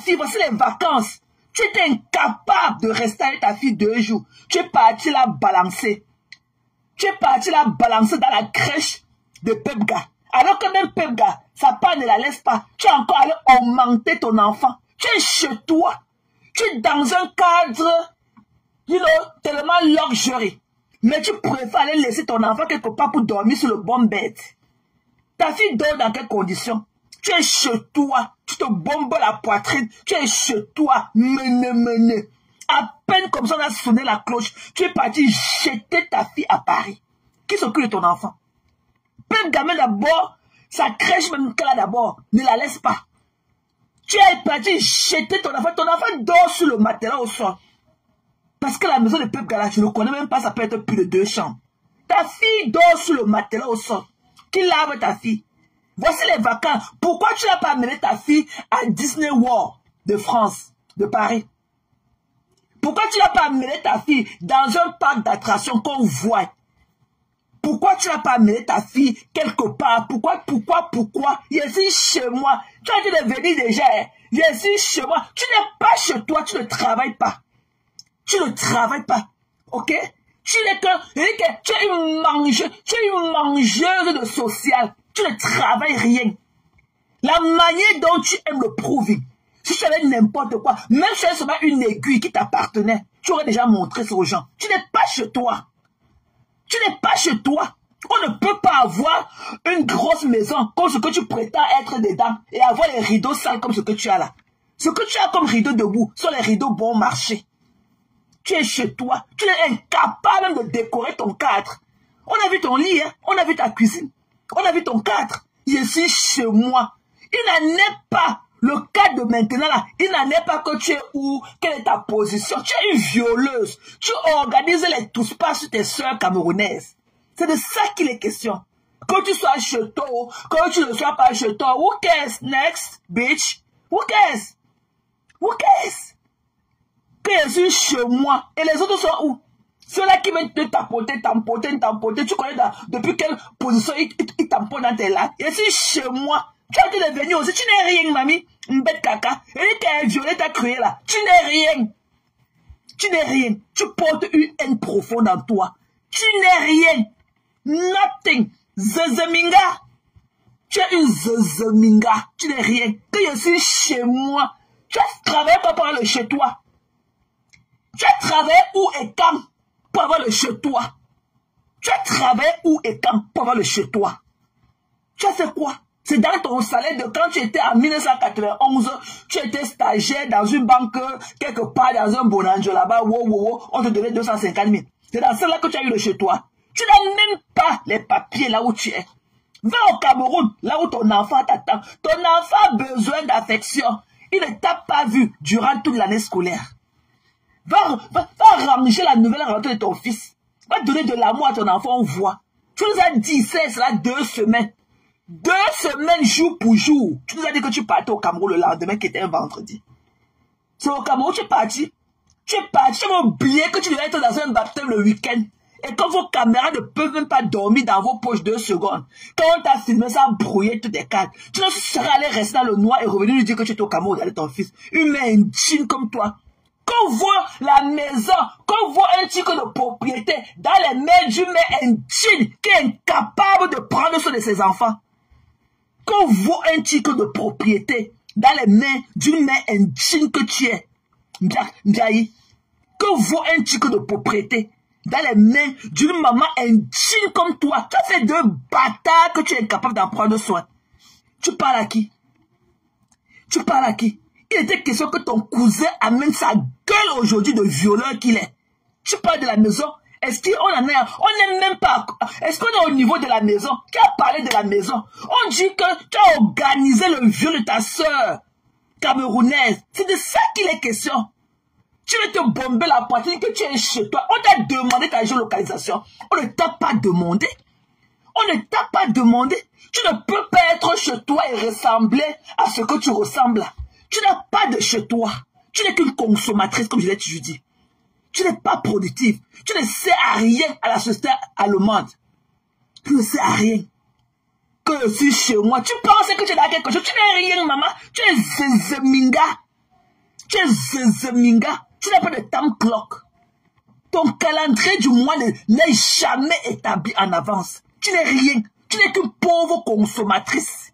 fille, voici les vacances. Tu étais incapable de rester avec ta fille 2 jours. Tu es parti la balancer. Tu es parti la balancer dans la crèche de Pepga. Alors que même Pepga, sa part ne la laisse pas. Tu es encore allé augmenter ton enfant. Tu es chez toi. Tu es dans un cadre, tellement luxury. Mais tu préfères aller laisser ton enfant quelque part pour dormir sur le bon bed. Ta fille dort dans quelles conditions? Tu es chez toi. Tu te bombes la poitrine. Tu es chez toi. Mené. À peine comme ça, on a sonné la cloche. Tu es parti jeter ta fille à Paris. Qui s'occupe de ton enfant? Même gamin d'abord, sa crèche même qu'elle a d'abord, ne la laisse pas. Tu es parti jeter ton enfant. Ton enfant dort sur le matelas au sol. Parce que la maison de Pep Gala, je ne connais même pas, ça peut être plus de 2 chambres. Ta fille dort sur le matelas au sol. Qui lave ta fille? Voici les vacances. Pourquoi tu n'as pas amené ta fille à Disney World de France, de Paris? Pourquoi tu n'as pas amené ta fille dans un parc d'attractions qu'on voit? Pourquoi tu n'as pas amené ta fille quelque part? Pourquoi? Je suis chez moi. Tu as dit de venir déjà. Je suis chez moi. Tu n'es pas chez toi. Tu ne travailles pas. Tu ne travailles pas. Ok? Tu es une mangeuse de social. Tu ne travailles rien. La manière dont tu aimes le proving. Si tu avais n'importe quoi, même si c'était seulement une aiguille qui t'appartenait, tu aurais déjà montré ça aux gens. Tu n'es pas chez toi. Tu n'es pas chez toi. On ne peut pas avoir une grosse maison comme ce que tu prétends être dedans et avoir les rideaux sales comme ce que tu as là. Ce que tu as comme rideaux debout sont les rideaux bon marché. Tu es chez toi. Tu es incapable même de décorer ton cadre. On a vu ton lit, hein? On a vu ta cuisine. On a vu ton cadre. Je suis chez moi. Il n'en est pas. Le cadre de maintenant là, il n'en est pas que tu es où, quelle est ta position. Tu es une violeuse. Tu organises les tous-pas sur tes soeurs camerounaises. C'est de ça qu'il est question. Que tu sois chez toi, que tu ne sois pas chez toi. Who cares? Next, bitch. Who cares? Who cares? Que je suis chez moi. Et les autres sont où? Ceux-là qui viennent te tampoter. Tu connais depuis quelle position ils tamponnent dans tes lacs. Je suis chez moi. Tu as dit de venir aussi. Tu n'es rien, mamie. Une bête caca. Et tu as violé, tu as crié là. Tu n'es rien. Tu n'es rien. Tu portes une haine profonde en toi. Tu n'es rien. Nothing. Zezeminga. Tu es une zezeminga. Tu n'es rien. Que je suis chez moi. Tu as travaillé pour avoir le chez toi. Tu as travaillé où et quand pour avoir le chez toi. Tu as travaillé où et quand pour avoir le chez toi. Tu as fait quoi? C'est dans ton salaire de quand tu étais en 1991, tu étais stagiaire dans une banque, quelque part dans un bonange là-bas, on te donnait 250 000. C'est dans celle-là que tu as eu le chez toi. Tu n'as même pas les papiers là où tu es. Va au Cameroun, là où ton enfant t'attend. Ton enfant a besoin d'affection. Il ne t'a pas vu durant toute l'année scolaire. Va ranger la nouvelle rentrée de ton fils. Va donner de l'amour à ton enfant, on voit. Tu nous as dit, c'est cela 2 semaines. 2 semaines jour pour jour. Tu nous as dit que tu partais au Cameroun le lendemain qui était un vendredi. C'est au Cameroun tu es parti. Tu es parti. Tu as oublié que tu devais être dans un baptême le week-end. Et que vos caméras ne peuvent même pas dormir dans vos poches 2 secondes. Quand on t'a filmé, ça a brouillé toutes les cadres. Tu ne serais allé rester dans le noir et revenir lui dire que tu étais au Cameroun regarder ton fils. Une main indigne comme toi. Qu'on voit la maison, qu'on voit un titre de propriété dans les mains d'une mère indigne qui est incapable de prendre soin de ses enfants. Qu'on voit un titre de propriété dans les mains d'une mère indigne que tu es. Ndiaye. Qu'on voit un titre de propriété dans les mains d'une maman indigne comme toi. Tu as fait 2 bâtards que tu es incapable d'en prendre soin. Tu parles à qui? Tu parles à qui? Il était question que ton cousin amène sa gueule aujourd'hui de violeur qu'il est. Tu parles de la maison. Est-ce qu'on en est? On n'est même pas. Est-ce qu'on est au niveau de la maison? Qui a parlé de la maison? On dit que tu as organisé le viol de ta soeur camerounaise. C'est de ça qu'il est question. Tu veux te bomber la poitrine que tu es chez toi. On t'a demandé ta géolocalisation. On ne t'a pas demandé. On ne t'a pas demandé. Tu ne peux pas être chez toi et ressembler à ce que tu ressembles. Tu n'as pas de chez toi. Tu n'es qu'une consommatrice, comme je l'ai toujours dit. Tu n'es pas productive. Tu ne sais à rien à la société allemande. Tu ne sais à rien. Que je suis chez moi. Tu penses que tu es dans quelque chose. Tu n'es rien, maman. Tu es Zezeminga. Tu es Zezeminga. Tu n'as pas de time clock. Ton calendrier du mois n'est jamais établi en avance. Tu n'es rien. Tu n'es qu'une pauvre consommatrice.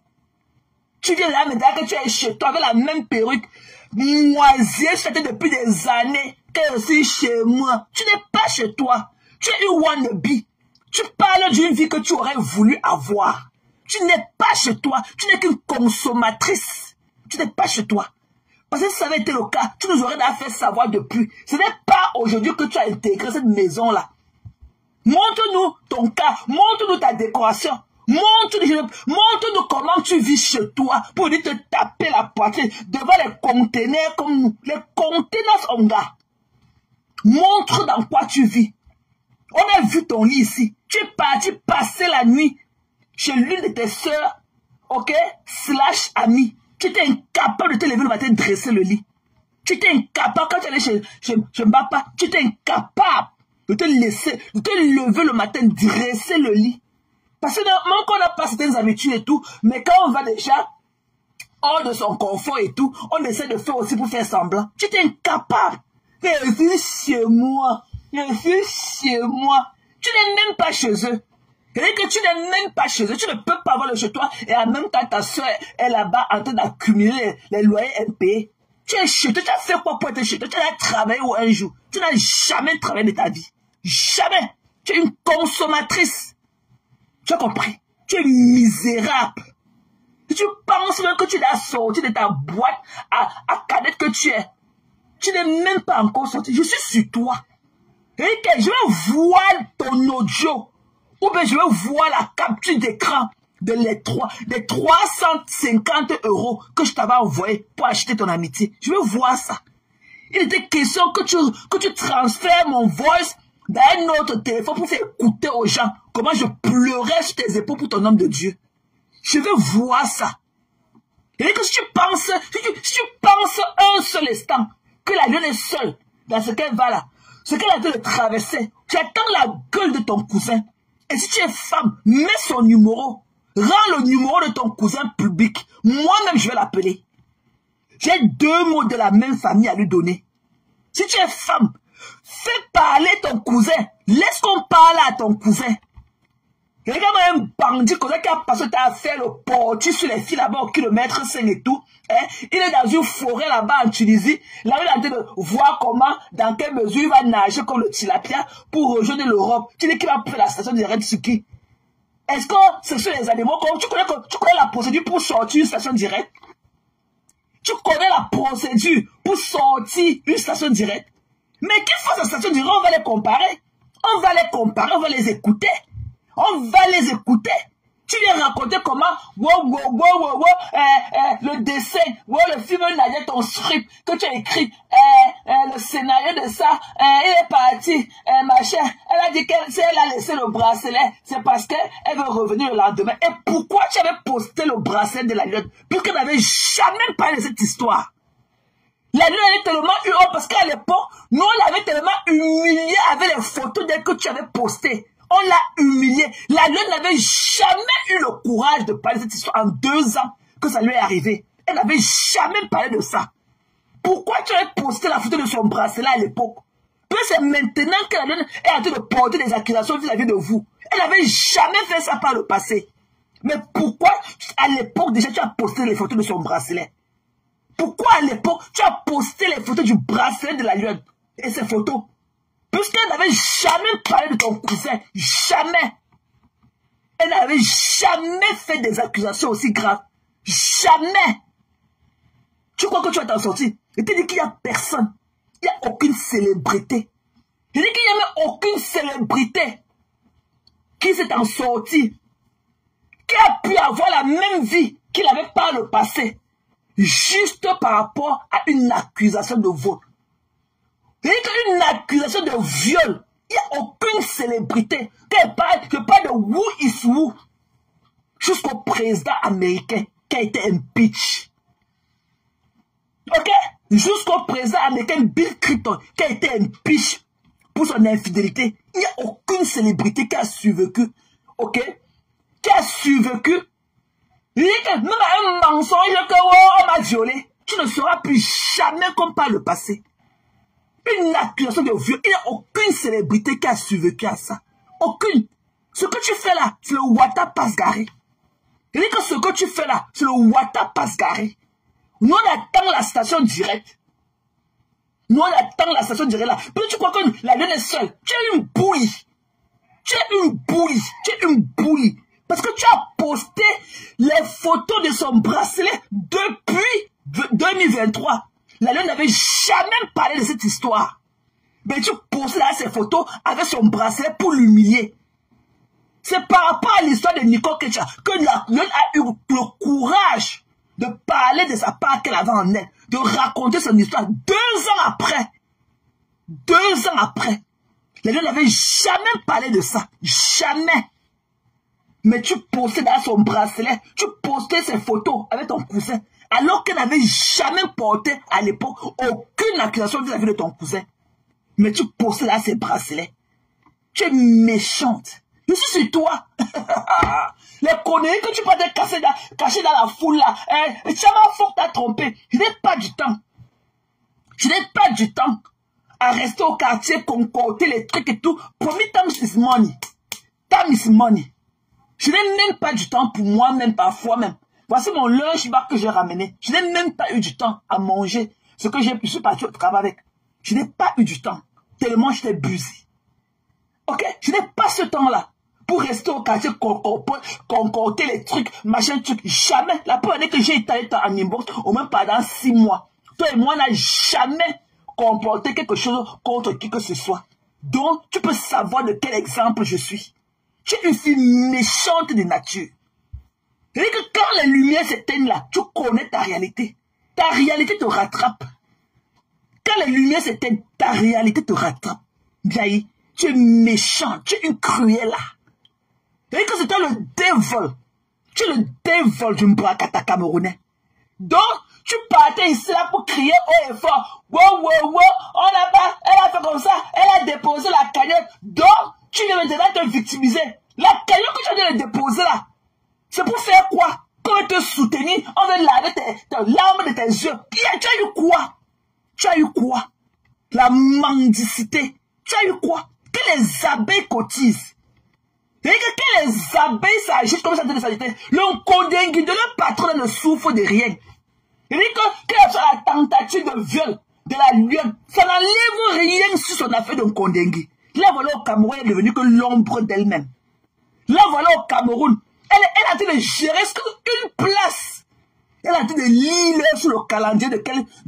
Tu viens là, maintenant que tu es chez toi avec la même perruque, moisier, c'était depuis des années, qu'elle aussi chez moi. Tu n'es pas chez toi. Tu es une wannabe. Tu parles d'une vie que tu aurais voulu avoir. Tu n'es pas chez toi. Tu n'es qu'une consommatrice. Tu n'es pas chez toi. Parce que si ça avait été le cas, tu nous aurais fait savoir depuis. Ce n'est pas aujourd'hui que tu as intégré cette maison-là. Montre-nous ton cas. Montre-nous ta décoration. Montre-nous comment tu vis chez toi pour lui te taper la poitrine devant les conteneurs comme nous. Les conteneurs, on gars. Montre dans quoi tu vis. On a vu ton lit ici. Tu es parti passer la nuit chez l'une de tes sœurs, ok, / amie. Tu étais incapable de te lever le matin et dresser le lit. Tu étais incapable, quand tu allais chez Mbapa, tu étais incapable de te lever le matin, dresser le lit. Parce que même quand on n'a pas certaines habitudes et tout, mais quand on va déjà hors de son confort et tout, on essaie de faire aussi pour faire semblant. Tu étais incapable. Mais je suis chez moi. Je suis chez moi. Tu n'es même pas chez eux. C'est-à-dire que tu n'es même pas chez eux. Tu ne peux pas avoir le chez toi et en même temps ta soeur est là-bas en train d'accumuler les loyers impayés. Tu es chez toi. Tu as fait quoi pour être chez toi? Tu as travaillé un jour. Tu n'as jamais travaillé de ta vie. Jamais. Tu es une consommatrice. Tu as compris? Tu es misérable. Et tu penses même que tu l'as sorti de ta boîte à cadette que tu es. Tu n'es même pas encore sorti. Je suis sur toi. Et que je vais voir ton audio. Ou bien je vais voir la capture d'écran des 350 € que je t'avais envoyé pour acheter ton amitié. Je vais voir ça. Il était question que tu transfères mon voice dans un autre téléphone pour faire écouter aux gens comment je pleurais sur tes épaules pour ton homme de Dieu. Je vais voir ça. Et que si tu penses un seul instant que la lune est seule dans ce qu'elle va là, ce qu'elle a de traverser, tu attends la gueule de ton cousin. Et si tu es femme, mets son numéro. Rends le numéro de ton cousin public. Moi-même, je vais l'appeler. J'ai 2 mots de la même famille à lui donner. Si tu es femme, fais parler ton cousin. Laisse qu'on parle à ton cousin. Regarde un bandit comme ça qui a passé à faire le portu sur les filles là-bas au kilomètre 5 et tout. Hein? Il est dans une forêt là-bas en Tunisie. Là, il est en train de voir comment, dans quelle mesure il va nager comme le tilapia pour rejoindre l'Europe. Tu dis qu'il va faire la station directe sur qui? Est-ce que c'est sur les animaux? Tu connais la procédure pour sortir une station directe? Tu connais la procédure pour sortir une station directe? Mais qu'il fasse la station directe, on va les comparer. On va les comparer, on va les écouter. On va les écouter. Tu viens raconter comment, le dessin, le film Nadia, ton script que tu as écrit, le scénario de ça, il est parti, machin. Elle a dit qu'elle, si elle a laissé le bracelet, c'est parce qu'elle veut revenir le lendemain. Et pourquoi tu avais posté le bracelet de la lune? Puisqu'elle n'avait jamais parlé de cette histoire. La lune avait tellement eu honte parce qu'à l'époque, nous on l'avait tellement humilié avec les photos d'elle que tu avais postées. On l'a humilié. La lune n'avait jamais eu le courage de parler de cette histoire en 2 ans que ça lui est arrivé. Elle n'avait jamais parlé de ça. Pourquoi tu avais posté la photo de son bracelet à l'époque? Puis c'est maintenant que la lune est en train de porter des accusations vis-à-vis de vous. Elle n'avait jamais fait ça par le passé. Mais pourquoi à l'époque déjà tu as posté les photos de son bracelet? Pourquoi à l'époque tu as posté les photos du bracelet de la lune et ces photos? Puisqu'elle n'avait jamais parlé de ton cousin. Jamais. Elle n'avait jamais fait des accusations aussi graves. Jamais. Tu crois que tu vas t'en sortir? Je te dis qu'il n'y a personne. Il n'y a aucune célébrité. Je dis qu'il n'y a même aucune célébrité qui s'est en sortie, qui a pu avoir la même vie qu'il avait par le passé, juste par rapport à une accusation de vol. C'est une accusation de viol. Il n'y a aucune célébrité. Je parle de who is who. Jusqu'au président américain qui a été impeach. Ok? Jusqu'au président américain Bill Clinton qui a été impeach pour son infidélité. Il n'y a aucune célébrité qui a survécu. Ok? Qui a survécu. Même un mensonge que on m'a violé. tu ne seras plus jamais comme par le passé. Une accusation de viol, il n'y a aucune célébrité qui a survécu à ça. Aucune. Ce que tu fais là, c'est le Ouattara Pasgaré. Il dit que ce que tu fais là, c'est le Ouattara Pasgaré. Nous, on attend la station directe. Nous, on attend la station directe là. Puis tu crois que la lune est seule. Tu es une bouillie. Tu es une bouillie. Tu es une bouillie. Parce que tu as posté les photos de son bracelet depuis 2023. La lune n'avait jamais parlé de cette histoire. Mais tu postais là ces photos avec son bracelet pour l'humilier. C'est par rapport à l'histoire de Nicole Ketcha que la lune a eu le courage de parler de sa part qu'elle avait en elle, de raconter son histoire 2 ans après. 2 ans après. La lune n'avait jamais parlé de ça. Jamais. Mais tu postais dans son bracelet, tu postais ses photos avec ton cousin, alors qu'elle n'avait jamais porté à l'époque aucune accusation vis-à-vis de ton cousin. Mais tu postais dans ses bracelets. Tu es méchante. Je suis sur toi. Les conneries que tu peux te cacher dans la foule là. Tu m'as fort t'as trompé. Je n'ai pas du temps. Je n'ai pas du temps à rester au quartier, concocter les trucs et tout. Promis, time is money. Time is money. Je n'ai même pas du temps pour moi-même, parfois même. Voici mon lunch bar que j'ai ramené. Je n'ai même pas eu du temps à manger ce que je suis parti au travail avec. Je n'ai pas eu du temps. Tellement j'étais busy. Ok? Je n'ai pas ce temps-là pour rester au quartier, concocter les trucs, machin, truc. Jamais. La première année que j'ai étalé en inbox, au moins pendant 6 mois. Toi et moi, on n'a jamais comporté quelque chose contre qui que ce soit. Donc, tu peux savoir de quel exemple je suis. Tu es une fille méchante de nature. C'est-à-dire que quand les lumières s'éteignent là, tu connais ta réalité. Ta réalité te rattrape. Quand les lumières s'éteignent, ta réalité te rattrape. Gaï, tu es méchant, tu es une cruelle là. C'est-à-dire que c'était le devil. Tu es le devil du Mbrakata camerounais. Donc, tu partais ici là pour crier haut et fort. Wow, wow, wow, on n'a pas, elle a fait comme ça, elle a déposé la cagnotte. Donc, tu viens maintenant te victimiser. La cagnotte que tu viens de déposer là, c'est pour faire quoi? Pour te soutenir, on veut laver tes larmes de tes yeux. Tu as eu quoi? Tu as eu quoi? La mendicité. Tu as eu quoi? Que les abeilles cotisent. C'est-à-dire que quand les abeilles s'agitent comme ça de s'agiter, le Kondengui de leur patron ne souffre de rien. C'est-à-dire que quand il y a la tentative de viol de la lionne, ça n'enlève rien sur son affaire de Kondengui. Là, voilà, au Cameroun, elle est devenue que l'ombre d'elle-même. Là, voilà, au Cameroun, elle a été de gérer une place. Elle a été de lire sur le calendrier de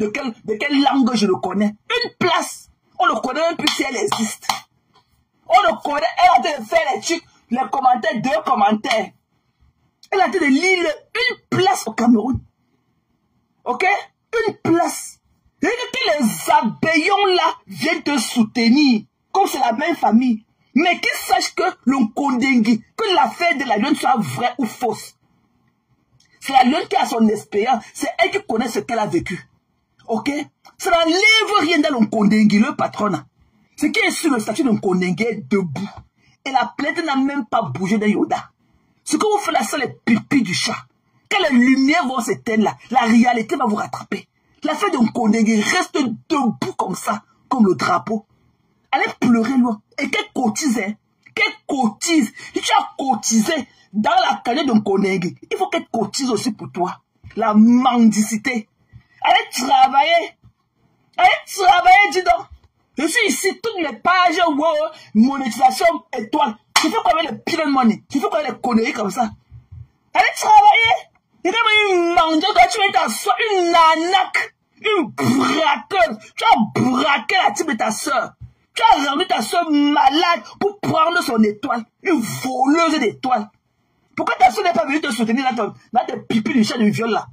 quelle langue je le connais. Une place. On ne connaît même plus si elle existe. On le connaît, elle a été de faire les trucs, les commentaires, 2 commentaires. Elle a été de lire une place au Cameroun. Ok? Une place. Et que les abeillons là viennent te soutenir, comme c'est la même famille. Mais qu'ils sachent que le Kondengui, que l'affaire de la lionne soit vraie ou fausse. C'est la lionne qui a son expérience. C'est elle qui connaît ce qu'elle a vécu. Ok? Ça n'enlève rien dans le Kondengui, le patron. Ce qui est sur le statut de Kondengui est debout. Et la plainte n'a même pas bougé d'un Yoda. Ce que vous faites là, c'est les pipis du chat. Quand les lumières vont s'éteindre là, la réalité va vous rattraper. L'affaire de Kondengui reste debout comme ça, comme le drapeau. Allez pleurer loin. Et qu'elle cotise, hein. Qu'elle cotise. Si tu as cotisé dans la cagnotte de Kondengui, il faut qu'elle cotise aussi pour toi. La mendicité. Allez travailler. Allez travailler, dis donc. Je suis ici, toutes les pages, wow, monétisation, étoile. Tu fais combien de pilon money? Tu fais combien de conneries comme ça? Allez travailler. Et comme une mendiante, quand tu es t'asseoir, une nanaque, une braqueuse. Tu as braqué la type de ta soeur. Tu as rendu ta soeur malade pour prendre son étoile. Une voleuse d'étoiles. Pourquoi ta soeur n'est pas venue te soutenir dans tes pipis du chat de viol là?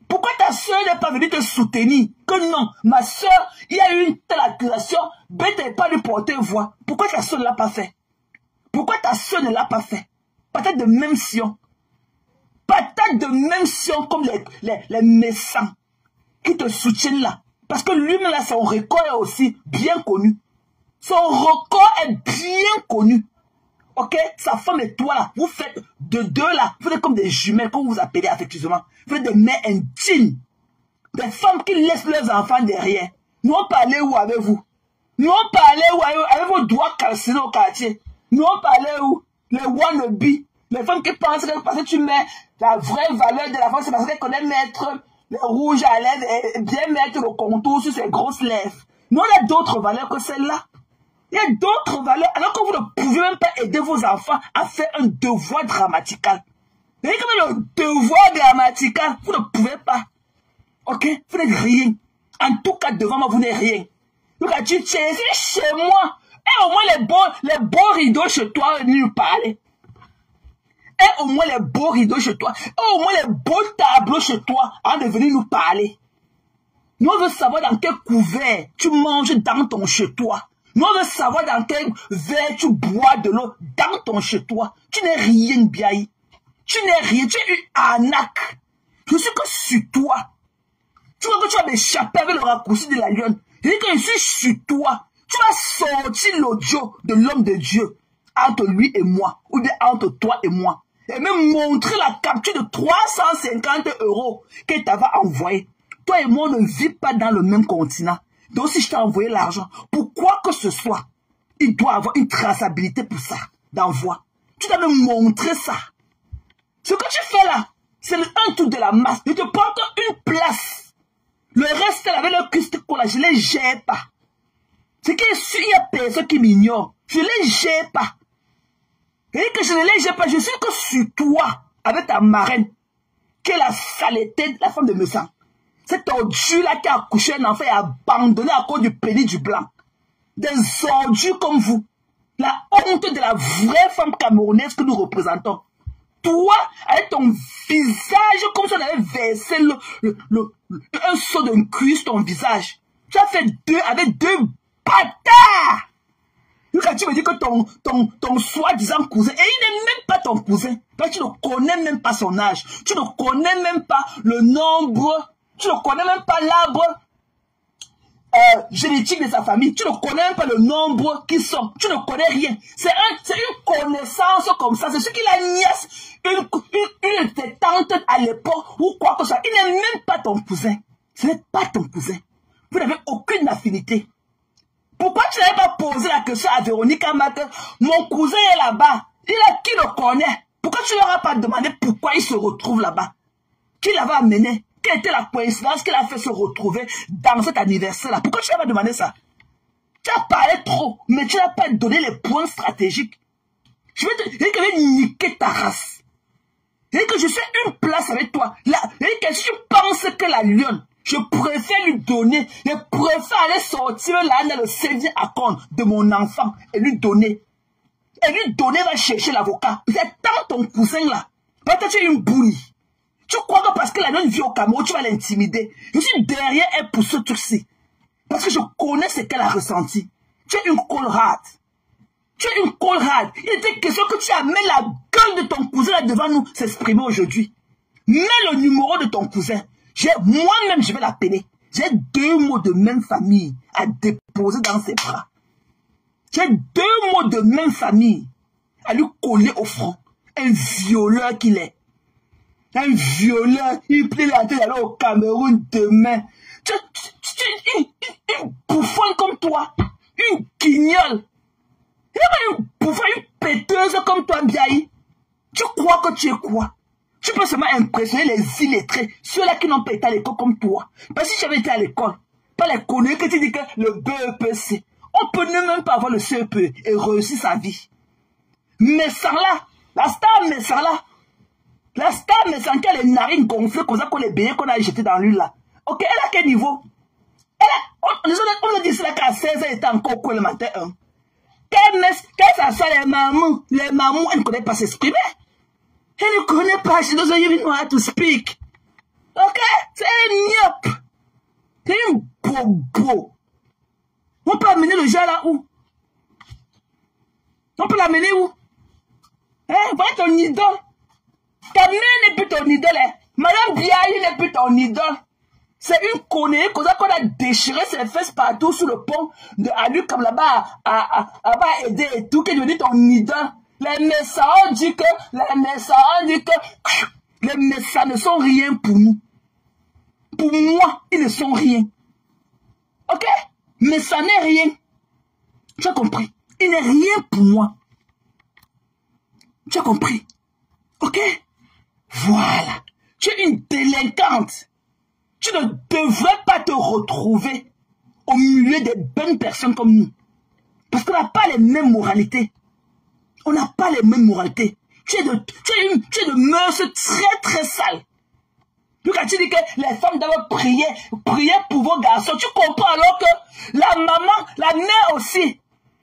Pourquoi ta soeur n'est pas venue te soutenir? Que non, ma soeur, il y a eu une telle accusation, Bête n'est pas lui porter voix. Pourquoi ta soeur ne l'a pas fait? Pourquoi ta soeur ne l'a pas fait? Peut-être de même sion. Peut-être de même sion comme les méchants qui te soutiennent là. Parce que lui-même là, son record est aussi bien connu. Son record est bien connu. Ok? Sa femme et toi là, vous faites de deux là, vous êtes comme des jumelles, comme vous vous appelez affectueusement. Vous êtes des mères indignes. Des femmes qui laissent leurs enfants derrière. Nous on parlait où avec vous? Nous on parlait où avec vos doigts calcinés au quartier? Nous on parlait où? Les wannabes. Les femmes qui pensent que parce que tu mets la vraie valeur de la femme, c'est parce qu'elle connaît mettre le rouge à lèvres et bien mettre le contour sur ses grosses lèvres. Nous on a d'autres valeurs que celle-là. Il y a d'autres valeurs, alors que vous ne pouvez même pas aider vos enfants à faire un devoir grammatical. Vous voyez comme le devoir grammatical, vous ne pouvez pas. Ok? Vous n'êtes rien. En tout cas, devant moi, vous n'êtes rien. Donc, tu sais, c'est chez moi. Et au moins les beaux rideaux chez toi, venez nous parler. Et au moins les beaux rideaux chez toi. Et au moins les beaux tableaux chez toi, avant de venir nous parler. Nous, on veut savoir dans quel couvert tu manges dans ton chez toi. Nous, on veut savoir dans quel verre tu bois de l'eau dans ton chez toi. Tu n'es rien, Biaï. Tu n'es rien. Tu es une arnaque. Je suis que sur toi. Tu vois que tu vas m'échapper avec le raccourci de la lionne. Je dis que je suis sur toi. Tu vas sortir l'audio de l'homme de Dieu entre lui et moi. Ou bien entre toi et moi. Et même montrer la capture de 350 € qu'elle t'avait envoyé. Toi et moi, on ne vit pas dans le même continent. Donc, si je t'ai envoyé l'argent, pourquoi que ce soit, il doit avoir une traçabilité pour ça, d'envoi. Tu dois me montrer ça. Ce que tu fais là, c'est un truc de la masse. Je te porte une place. Le reste, avec le Christ là, je ne les gère pas. C'est qu'il y a personne qui m'ignore. Je ne les gère pas. Et que je ne les gère pas, je suis que sur toi, avec ta marraine, qui est la saleté de la femme de Messan. Cet ordure-là qui a accouché un enfant et a abandonné à cause du pénis du blanc. Des ordures comme vous. La honte de la vraie femme camerounaise que nous représentons. Toi, avec ton visage, comme si on avait versé un seau de cuir sur ton visage. Tu as fait avec deux bâtards. Quand tu me dis que ton soi-disant cousin, et il n'est même pas ton cousin. Parce que tu ne connais même pas son âge. Tu ne connais même pas le nombre. Tu ne connais même pas l'arbre génétique de sa famille. Tu ne connais même pas le nombre qu'ils sont. Tu ne connais rien. C'est une connaissance comme ça. C'est ce qu'il a niaise. Une de tes tantes à l'époque ou quoi que ce soit. Il n'est même pas ton cousin. Ce n'est pas ton cousin. Vous n'avez aucune affinité. Pourquoi tu n'avais pas posé la question à Véronique Amaka? Mon cousin est là-bas. Il a qui le connaît? Pourquoi tu ne leur as pas demandé pourquoi il se retrouve là-bas? Qui l'avait amené? Quelle était la coïncidence qu'il a fait se retrouver dans cet anniversaire-là? Pourquoi tu n'as pas demandé ça? Tu as parlé trop, mais tu n'as pas donné les points stratégiques. Je vais te niquer ta race. Je vais que je fais une place avec toi. Là, que si tu penses que la lionne, je préfère lui donner, je préfère aller sortir là dans le saving account de mon enfant et lui donner. Et lui donner va chercher l'avocat. C'est tant ton cousin là. Peut-être tu es une bouille. Tu crois que parce que la lionne vit au Cameroun, tu vas l'intimider. Je suis derrière elle pour ce truc-ci. Parce que je connais ce qu'elle a ressenti. Tu es une colrade. Tu es une colrade. Il était question que tu amènes la gueule de ton cousin là devant nous s'exprimer aujourd'hui. Mets le numéro de ton cousin. Moi-même, je vais l'appeler. J'ai 2 mots de même famille à déposer dans ses bras. J'ai 2 mots de même famille à lui coller au front. Un violeur qu'il est. Un violeur, il plaît la tête d'aller au Cameroun demain. Une bouffonne comme toi, une guignole. Il n'y a pas une bouffonne, une péteuse comme toi, Biaï. Tu crois que tu es quoi? Tu peux seulement impressionner les illettrés, ceux-là qui n'ont pas été à l'école comme toi. Parce que si j'avais été à l'école, pas les connaître que tu dis que le BEPC, on peut même pas avoir le CEP et réussir sa vie. Mais sans là, la star Messan là, la star Messan qui a les narines gonflées comme ça, qu'on les beignets qu'on a jetés dans l'huile là. Ok, elle a quel niveau? On a dit cela qu'à 16 ans, elle était encore au cours le matin. Hein. Quand ça soit les mamans, elle ne connaît pas s'exprimer. Elle ne connaît pas, she doesn't even know how to speak. Ok? C'est un niop. C'est une bobo. On peut amener le gars là où? On peut l'amener où? Hein? Voilà ton idole. Ta mère n'est plus ton idole. Hein? Madame Biaï n'est plus ton idole. C'est une connerie qu'on a déchiré ses fesses partout sur le pont de Alu comme là-bas à aider et tout, qui devient ton idole. Les Messans disent que les Messans ne sont rien pour nous. pour moi, ils ne sont rien. Ok? Mais ça n'est rien. Tu as compris? Il n'est rien pour moi. Tu as compris? Ok? Voilà. Tu es une délinquante. Tu ne devrais pas te retrouver au milieu des bonnes personnes comme nous. Parce qu'on n'a pas les mêmes moralités. On n'a pas les mêmes moralités. Tu es de mœurs très très sales. Donc quand tu dis que les femmes doivent prier pour vos garçons, tu comprends alors que la maman, la mère aussi,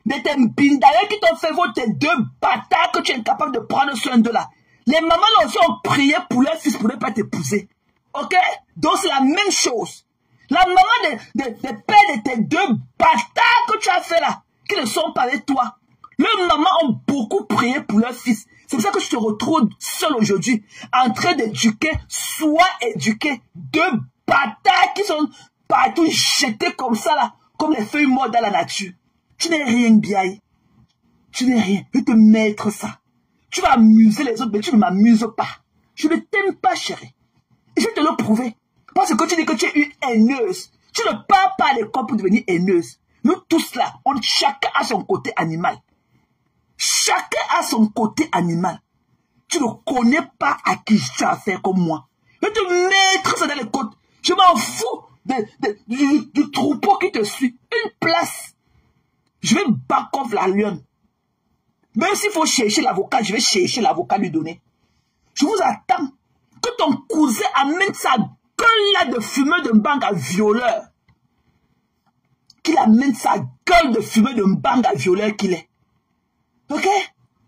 de tes mbindaïs qui t'ont fait tes deux bâtards que tu es incapable de prendre soin de là. Les mamans aussi ont prié pour leur fils pour ne pas t'épouser. Ok? Donc c'est la même chose. La maman des pères de tes deux bâtards que tu as fait là, qui ne sont pas avec toi. Leurs mamans ont beaucoup prié pour leur fils. C'est pour ça que je te retrouve seul aujourd'hui, en train d'éduquer, soit éduquer deux bâtards qui sont partout jetés comme ça là, comme les feuilles mortes dans la nature. Tu n'es rien, Biaï. Tu n'es rien. Je vais te mettre ça. Tu vas amuser les autres, mais tu ne m'amuses pas. Je ne t'aime pas, chérie. Et je vais te le prouver. Parce que tu dis que tu es une haineuse. Tu ne pars pas à l'école pour devenir haineuse. Nous tous là, chacun a son côté animal. Chacun a son côté animal. Tu ne connais pas à qui tu as affaire comme moi. Je vais te mettre ça dans les côtes. Je m'en fous du troupeau qui te suit. Une place. Je vais back off la lionne. Même s'il faut chercher l'avocat, je vais chercher l'avocat lui donner. Je vous attends que ton cousin amène sa gueule là de fumeur de banque à violeur. Qu'il amène sa gueule de fumeur de banque à violeur qu'il est. Ok?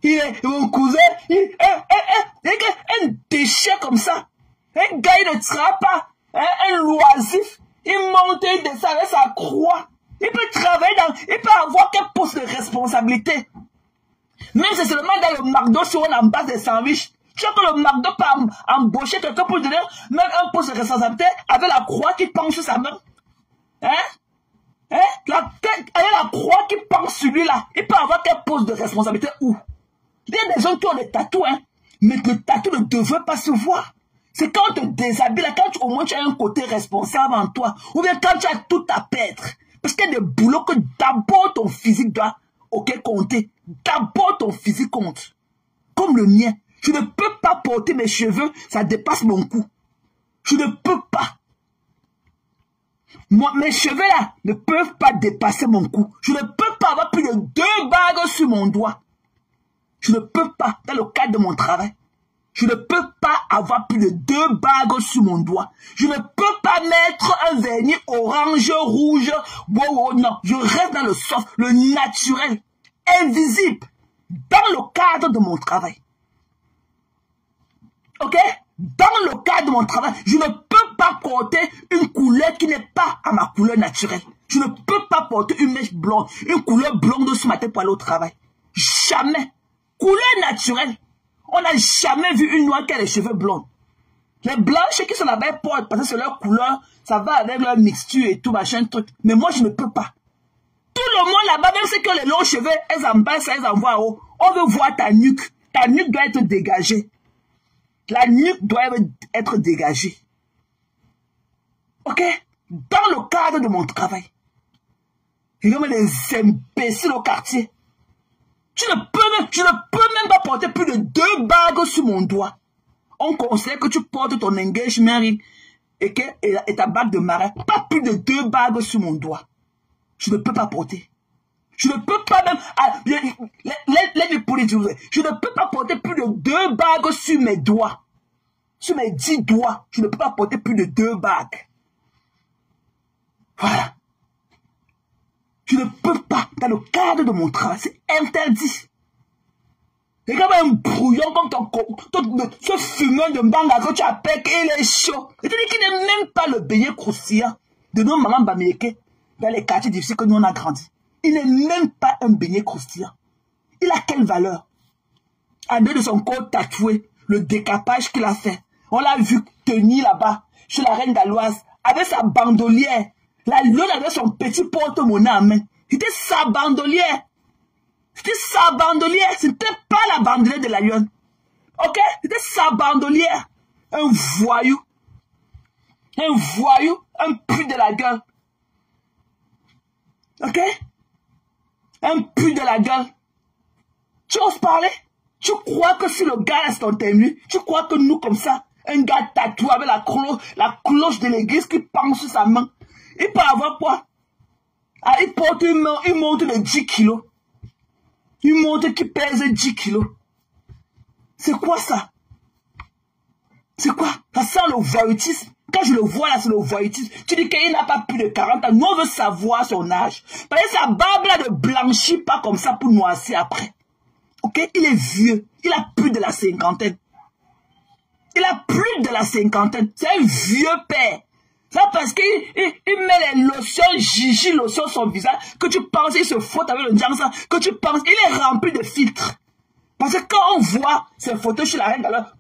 Il est mon cousin, il est un déchet comme ça. Un gars, il ne travaille pas. Un loisif. Il monte, il descend avec sa croix. Il peut travailler il peut avoir quel poste de responsabilité. Même si c'est seulement dans le McDo, si on embasse des sandwichs. Tu sais que le McDo peut embaucher quelqu'un pour donner même un poste de responsabilité avec la croix qui penche sur sa main. La croix qui penche sur lui là. Il peut avoir quel poste de responsabilité où? Il y a des gens qui ont des tatous, mais le tatou ne devrait pas se voir. C'est quand on te déshabille, quand au moins tu as un côté responsable en toi, ou bien quand tu as tout à perdre. Parce qu'il y a des boulots que d'abord ton physique doit compter. D'abord ton physique compte. Comme le mien. Je ne peux pas porter mes cheveux, ça dépasse mon cou. Je ne peux pas. Mes cheveux là ne peuvent pas dépasser mon cou. Je ne peux pas avoir plus de 2 bagues sur mon doigt. Je ne peux pas, dans le cadre de mon travail. Je ne peux pas avoir plus de 2 bagues sur mon doigt. Je ne peux pas mettre un vernis orange, rouge. Wow, non, je reste dans le soft, le naturel, invisible, dans le cadre de mon travail. Ok? Dans le cadre de mon travail, je ne peux pas porter une couleur qui n'est pas à ma couleur naturelle. Je ne peux pas porter une mèche blonde, une couleur blonde ce matin pour aller au travail. Jamais. Couleur naturelle. On n'a jamais vu une noire qui a les cheveux blonds. Les blanches qui sont là-bas portent parce que c'est leur couleur, ça va avec leur mixture et tout, machin, truc. Mais moi, je ne peux pas. Tout le monde là-bas, même ceux qui ont les longs cheveux, elles en baissent, elles en voient en haut. On veut voir ta nuque. Ta nuque doit être dégagée. La nuque doit être dégagée. Ok? Dans le cadre de mon travail. Il y a des imbéciles au quartier. Je ne peux même pas porter plus de 2 bagues sur mon doigt. On considère que tu portes ton engagement ring et ta bague de marin. Pas plus de 2 bagues sur mon doigt. Je ne peux pas porter. Je ne peux pas même... Let me put it this way. Je ne peux pas porter plus de 2 bagues sur mes doigts. Sur mes 10 doigts. Je ne peux pas porter plus de 2 bagues. Voilà. Je ne peux pas, dans le cadre de mon travail, c'est interdit. Et comme un brouillon comme ce fumeur de banga que tu appelles, il est chaud. Et tu dis qu'il n'est même pas le beignet croustillant de nos mamans bamileke dans les quartiers difficiles que nous on a grandi. Il n'est même pas un beignet croustillant. Il a quelle valeur? En dehors de son corps tatoué, le décapage qu'il a fait. On l'a vu tenir là-bas, chez la reine galloise, avec sa bandolière. La lionne avait son petit porte-monnaie en main. C'était sa bandolière. C'était sa bandolière. C'était pas la bandolière de la lionne. Ok? C'était sa bandolière. Un voyou. Un voyou, un pu de la gueule. Ok? Un pu de la gueule. Tu oses parler? Tu crois que si le gars est ton tému, tu crois que nous comme ça, un gars tatoué avec la cloche de l'église qui pend sur sa main, il peut avoir quoi? Ah, il porte une main, il monte de 10 kilos. Il monte qui pèse 10 kilos. C'est quoi ça? C'est quoi? Ça sent le voyoutisme. Quand je le vois là, c'est le voyoutisme. Tu dis qu'il n'a pas plus de 40 ans. Nous, on veut savoir son âge. Parce que sa barbe là ne blanchit pas comme ça pour noircir après. Ok? Il est vieux. Il a plus de la cinquantaine. Il a plus de la cinquantaine. C'est un vieux père. Ça parce qu'il met les lotions, Gigi lotion sur son visage, que tu penses qu'il se frotte avec le Jansa, que tu penses qu'il est rempli de filtres. Parce que quand on voit ces photos chez la reine galloise,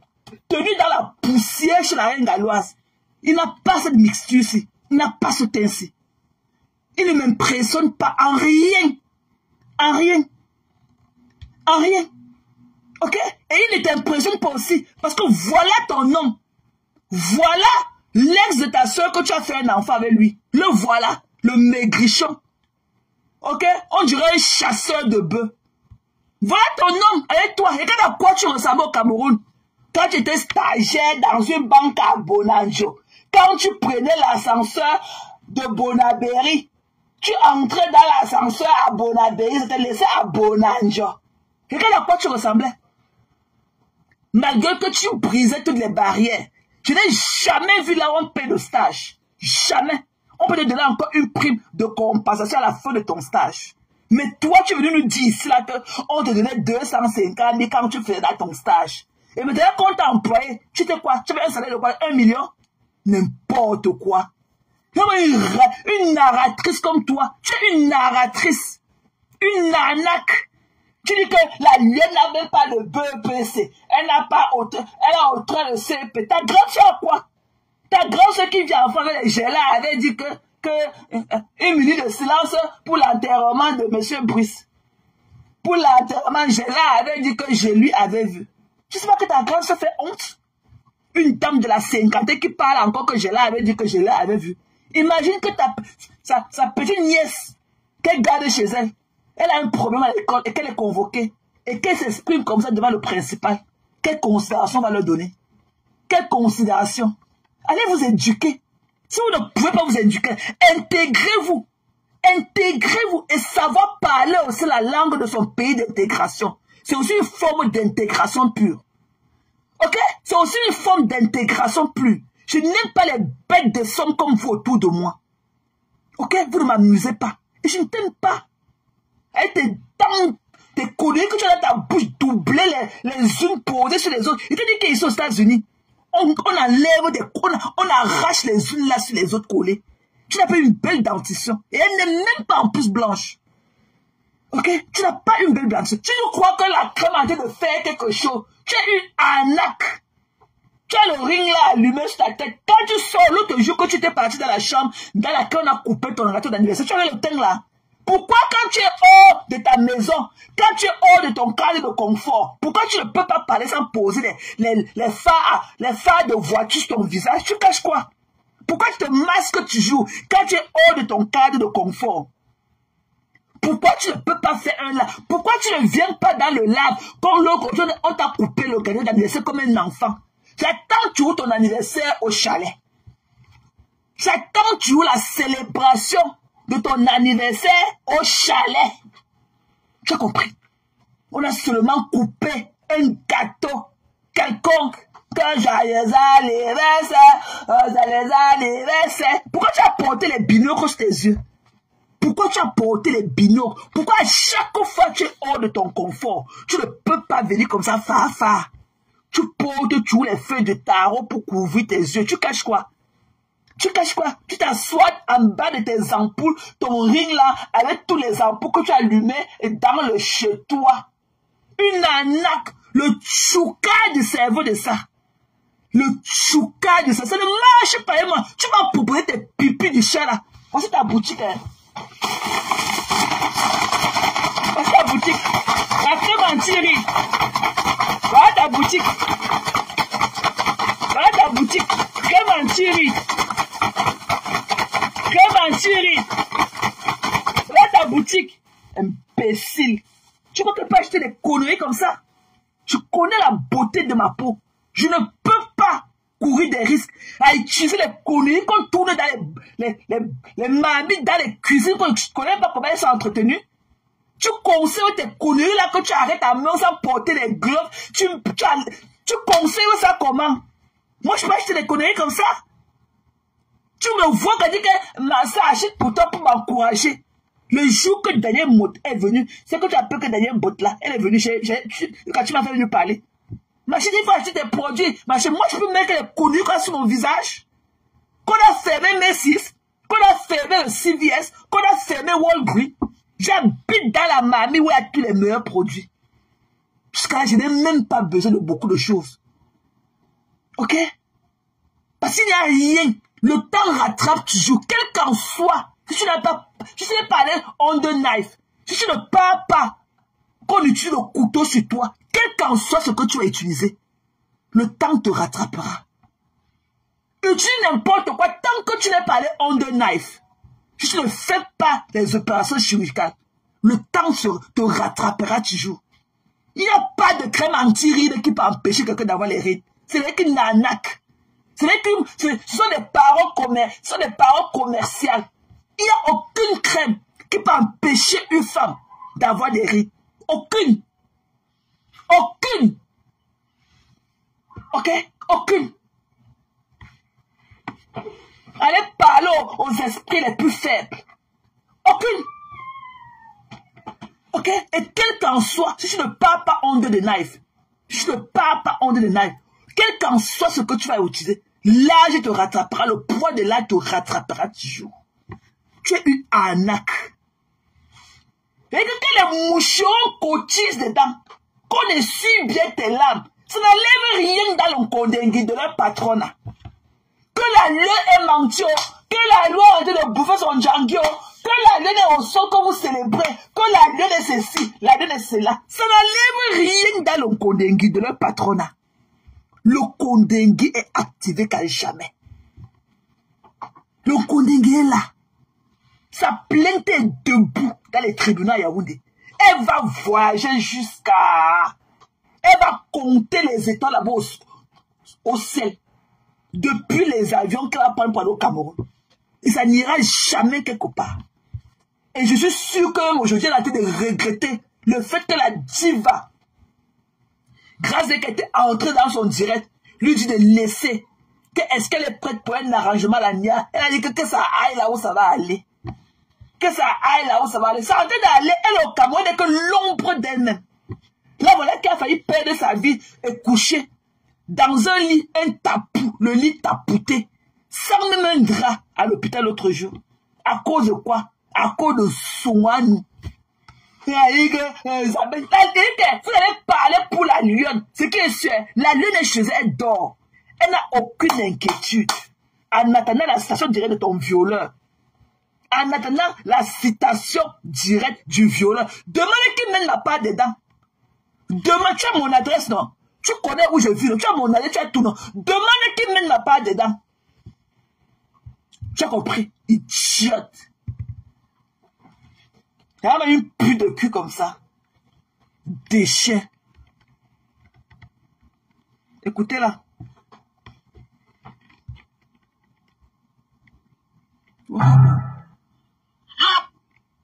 tenues dans la poussière chez la reine galloise, il n'a pas cette mixture-ci. Il n'a pas ce teint-ci. Il ne m'impressionne pas en rien. En rien. En rien. Ok? Et il ne t'impressionne pas aussi. Parce que voilà ton nom. Voilà l'ex de ta soeur que tu as fait un enfant avec lui. Le voilà. Le maigrichon. Ok? On dirait un chasseur de bœufs. Voilà ton nom avec toi. Et regarde à quoi tu ressembles au Cameroun. Quand tu étais stagiaire dans une banque à Bonanjo. Quand tu prenais l'ascenseur de Bonabéry. Tu entrais dans l'ascenseur à Bonabéry. C'était laissé à Bonanjo. Regarde à quoi tu ressemblais. Malgré que tu brisais toutes les barrières. Je n'ai jamais vu là où on paie le stage. Jamais. On peut te donner encore une prime de compensation à la fin de ton stage. Mais toi, tu es venu nous dire ici là qu'on te donnait 250 000 quand tu faisais ton stage. Et maintenant, quand on t'a employé, tu sais quoi? Tu avais un salaire de quoi? 1 million? N'importe quoi. Une narratrice comme toi. Tu es une narratrice. Une arnaque. Tu dis que la lionne n'a même pas de BEPC. Elle n'a pas elle a au train de CP. Ta grande soeur quoi? Ta grande soeur qui vient en France avec les gelats avait dit que une minute de silence pour l'enterrement de M. Brice. Pour l'enterrement, Gela avait dit que je lui avais vu. Tu sais pas que ta grande soeur fait honte? Une dame de la cinquantaine qui parle encore que Gela avait dit que je l'avais vu. Imagine que sa petite nièce qu'elle garde chez elle. Elle a un problème à l'école et qu'elle est convoquée. Et qu'elle s'exprime comme ça devant le principal. Quelle considération on va leur donner? Quelle considération? Allez vous éduquer. Si vous ne pouvez pas vous éduquer, intégrez-vous. Intégrez-vous et savoir parler aussi la langue de son pays d'intégration. C'est aussi une forme d'intégration pure. Ok? C'est aussi une forme d'intégration pure. Je n'aime pas les bêtes de somme comme vous autour de moi. Ok? Vous ne m'amusez pas. Et je ne t'aime pas. Et tes conneries que tu as dans ta bouche doublées les unes posées sur les autres. Il te dit qu'ils sont aux États-Unis. On enlève on arrache les unes là sur les autres collées. Tu n'as pas une belle dentition. Et elle n'est même pas en plus blanche. Ok? Tu n'as pas une belle blanchissure. Tu crois que la crème a en train de faire quelque chose. Tu es une arnaque. Tu as le ring là allumé sur ta tête. Quand tu sors l'autre jour que tu t'es parti dans la chambre dans laquelle on a coupé ton gâteau d'anniversaire, tu avais le teint là. Pourquoi quand tu es hors de ta maison, quand tu es hors de ton cadre de confort, pourquoi tu ne peux pas parler sans poser les phares de voiture sur ton visage? Tu caches quoi? Pourquoi tu te masques toujours quand tu es hors de ton cadre de confort? Pourquoi tu ne peux pas faire un lave? Pourquoi tu ne viens pas dans le lave quand l'autre jour on t'a coupé le gâteau d'anniversaire comme un enfant? J'attends tu joues ton anniversaire au chalet. J'attends tu joues la célébration de ton anniversaire au chalet. Tu as compris? On a seulement coupé un gâteau quelconque. Que joyeux anniversaire, joyeux anniversaire. Pourquoi tu as porté les binocles sur tes yeux? Pourquoi tu as porté les binocles? Pourquoi à chaque fois tu es hors de ton confort? Tu ne peux pas venir comme ça, fa. Tu portes tous les feuilles de tarot pour couvrir tes yeux. Tu caches quoi? Tu caches quoi? Tu t'assois en bas de tes ampoules, ton ring là, avec tous les ampoules que tu as allumés dans le chez toi. Une arnaque. Le tchouka du cerveau de ça. Le tchouka de ça. Ça ne marche pas, moi. Tu vas proposer tes pipis du chat là. Voici ta boutique. Hein. Voici ta boutique. La crème anti-riz. Voilà ta boutique. Voilà ta boutique. Crème anti-riz. comme ça. Je connais la beauté de ma peau. Je ne peux pas courir des risques à utiliser les conneries qu'on tourne dans les marmites, dans les cuisines, qu'on ne connaît pas comment elles sont entretenues. Tu conseilles tes conneries là que tu arrêtes ta main sans porter les gloves. Tu conseilles ça comment? Moi, je peux acheter des conneries comme ça. Tu me vois quand dit que ma soeur achète pour toi pour m'encourager. Le jour que Daniel Mott est venu, c'est que tu appelles que Daniel Mott là, elle est venue quand tu m'as fait venir parler. Machin, il faut acheter des produits. Machin, moi, je peux mettre les conneries sur mon visage. Qu'on a fermé Macy's, qu'on a fermé le CVS, qu'on a fermé Walgreens. J'habite dans la mamie où il y a tous les meilleurs produits. Jusqu'à là, je n'ai même pas besoin de beaucoup de choses. Ok? Parce qu'il n'y a rien. Le temps rattrape toujours. Quel qu'en soit. Si tu n'as pas allé on the knife. Si tu ne parles pas qu'on utilise le couteau sur toi. Quel qu'en soit ce que tu vas utiliser. Le temps te rattrapera. Utilise n'importe quoi tant que tu n'es pas allé on the knife. Si tu ne fais pas les opérations chirurgicales, le temps te rattrapera toujours. Il n'y a pas de crème anti-rides qui peut empêcher quelqu'un d'avoir les rides. C'est vrai qu'une arnaque. Ce sont des paroles commerciales. Il n'y a aucune crème qui peut empêcher une femme d'avoir des rides. Aucune. Aucune. Ok? Aucune. Allez parler aux esprits les plus faibles. Aucune. Ok? Et quel qu'en soit, si tu ne parles pas under the knife, quel qu'en soit ce que tu vas utiliser, l'âge te rattrapera, le poids de l'âge te rattrapera toujours. Tu es une arnaque. Et que les mouchons cotisent dedans, qu'on essuie bien tes lames, ça n'enlève rien dans le condengui de leur patronat. Que la loi est menti, que la loi a dit de bouffer son djangio, que la lune est au sol que vous célébrez, que la lune est ceci, la lune est cela. Ça n'enlève rien dans le condengui de leur patronat. Le condengui est activé qu'à jamais. Le condengui est là. Sa plainte est debout dans les tribunaux à Yaoundé. Elle va voyager jusqu'à... Elle va compter les états là-bas au ciel. Depuis les avions qu'elle va prendre pour aller au Cameroun. Et ça n'ira jamais quelque part. Et je suis sûr que aujourd'hui, elle a été de regretter le fait que la diva, grâce à qu'elle était entrée dans son direct, lui dit de laisser. Est-ce qu'elle est prête pour un arrangement à la NIA? Elle a dit que ça aille là où ça va aller. Que ça aille là où ça va aller. Ça a envie d'aller, elle au Cameroun n'est que l'ombre d'elle-même. Là, voilà qu'elle a failli perdre sa vie et coucher dans un lit, un tapou, le lit tapouté, sans même un drap à l'hôpital l'autre jour. À cause de quoi? À cause de Souanou. Vous allez parler pour la lionne. Ce qui est sûr, la lionne est chez elle, elle dort. Elle n'a aucune inquiétude. En attendant la citation directe de ton violeur. En attendant la citation directe du violeur. Demande qui mène ma part dedans. Demande, tu as mon adresse, non? Tu connais où je vis, tu as mon adresse, tu as tout, non? Demande qui mène ma part dedans. Tu as compris? Idiote. Il y a même une pute de cul comme ça. Déchet. Écoutez là.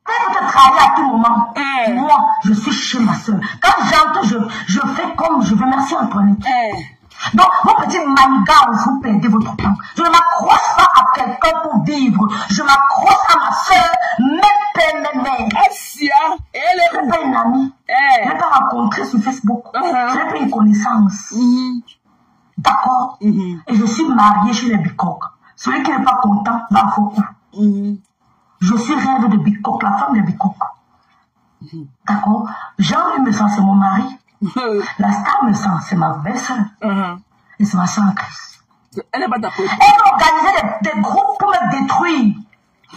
Elle peut travailler à tout moment. Moi, je suis chez ma soeur. Quand j'entends, je fais comme je veux. Merci Antoinette. Donc, vos petits manigances, vous perdez votre temps. Je ne m'accroche pas à quelqu'un pour vivre. Je m'accroche à ma soeur, mes mères. Elle est pas une amie. Je l'ai pas rencontrée sur Facebook. Je n'ai pas une connaissance. D'accord? Et je suis mariée chez les bicoques. Celui qui n'est pas content va à faux. Je suis rêve de bicoque, la femme de bicoque. D'accord? Jean me sent, c'est mon mari. La star me sent, c'est ma belle-sœur. Et c'est ma soeur en Christ. Elle n'est pas d'accord. Elle organisait des groupes pour me détruire.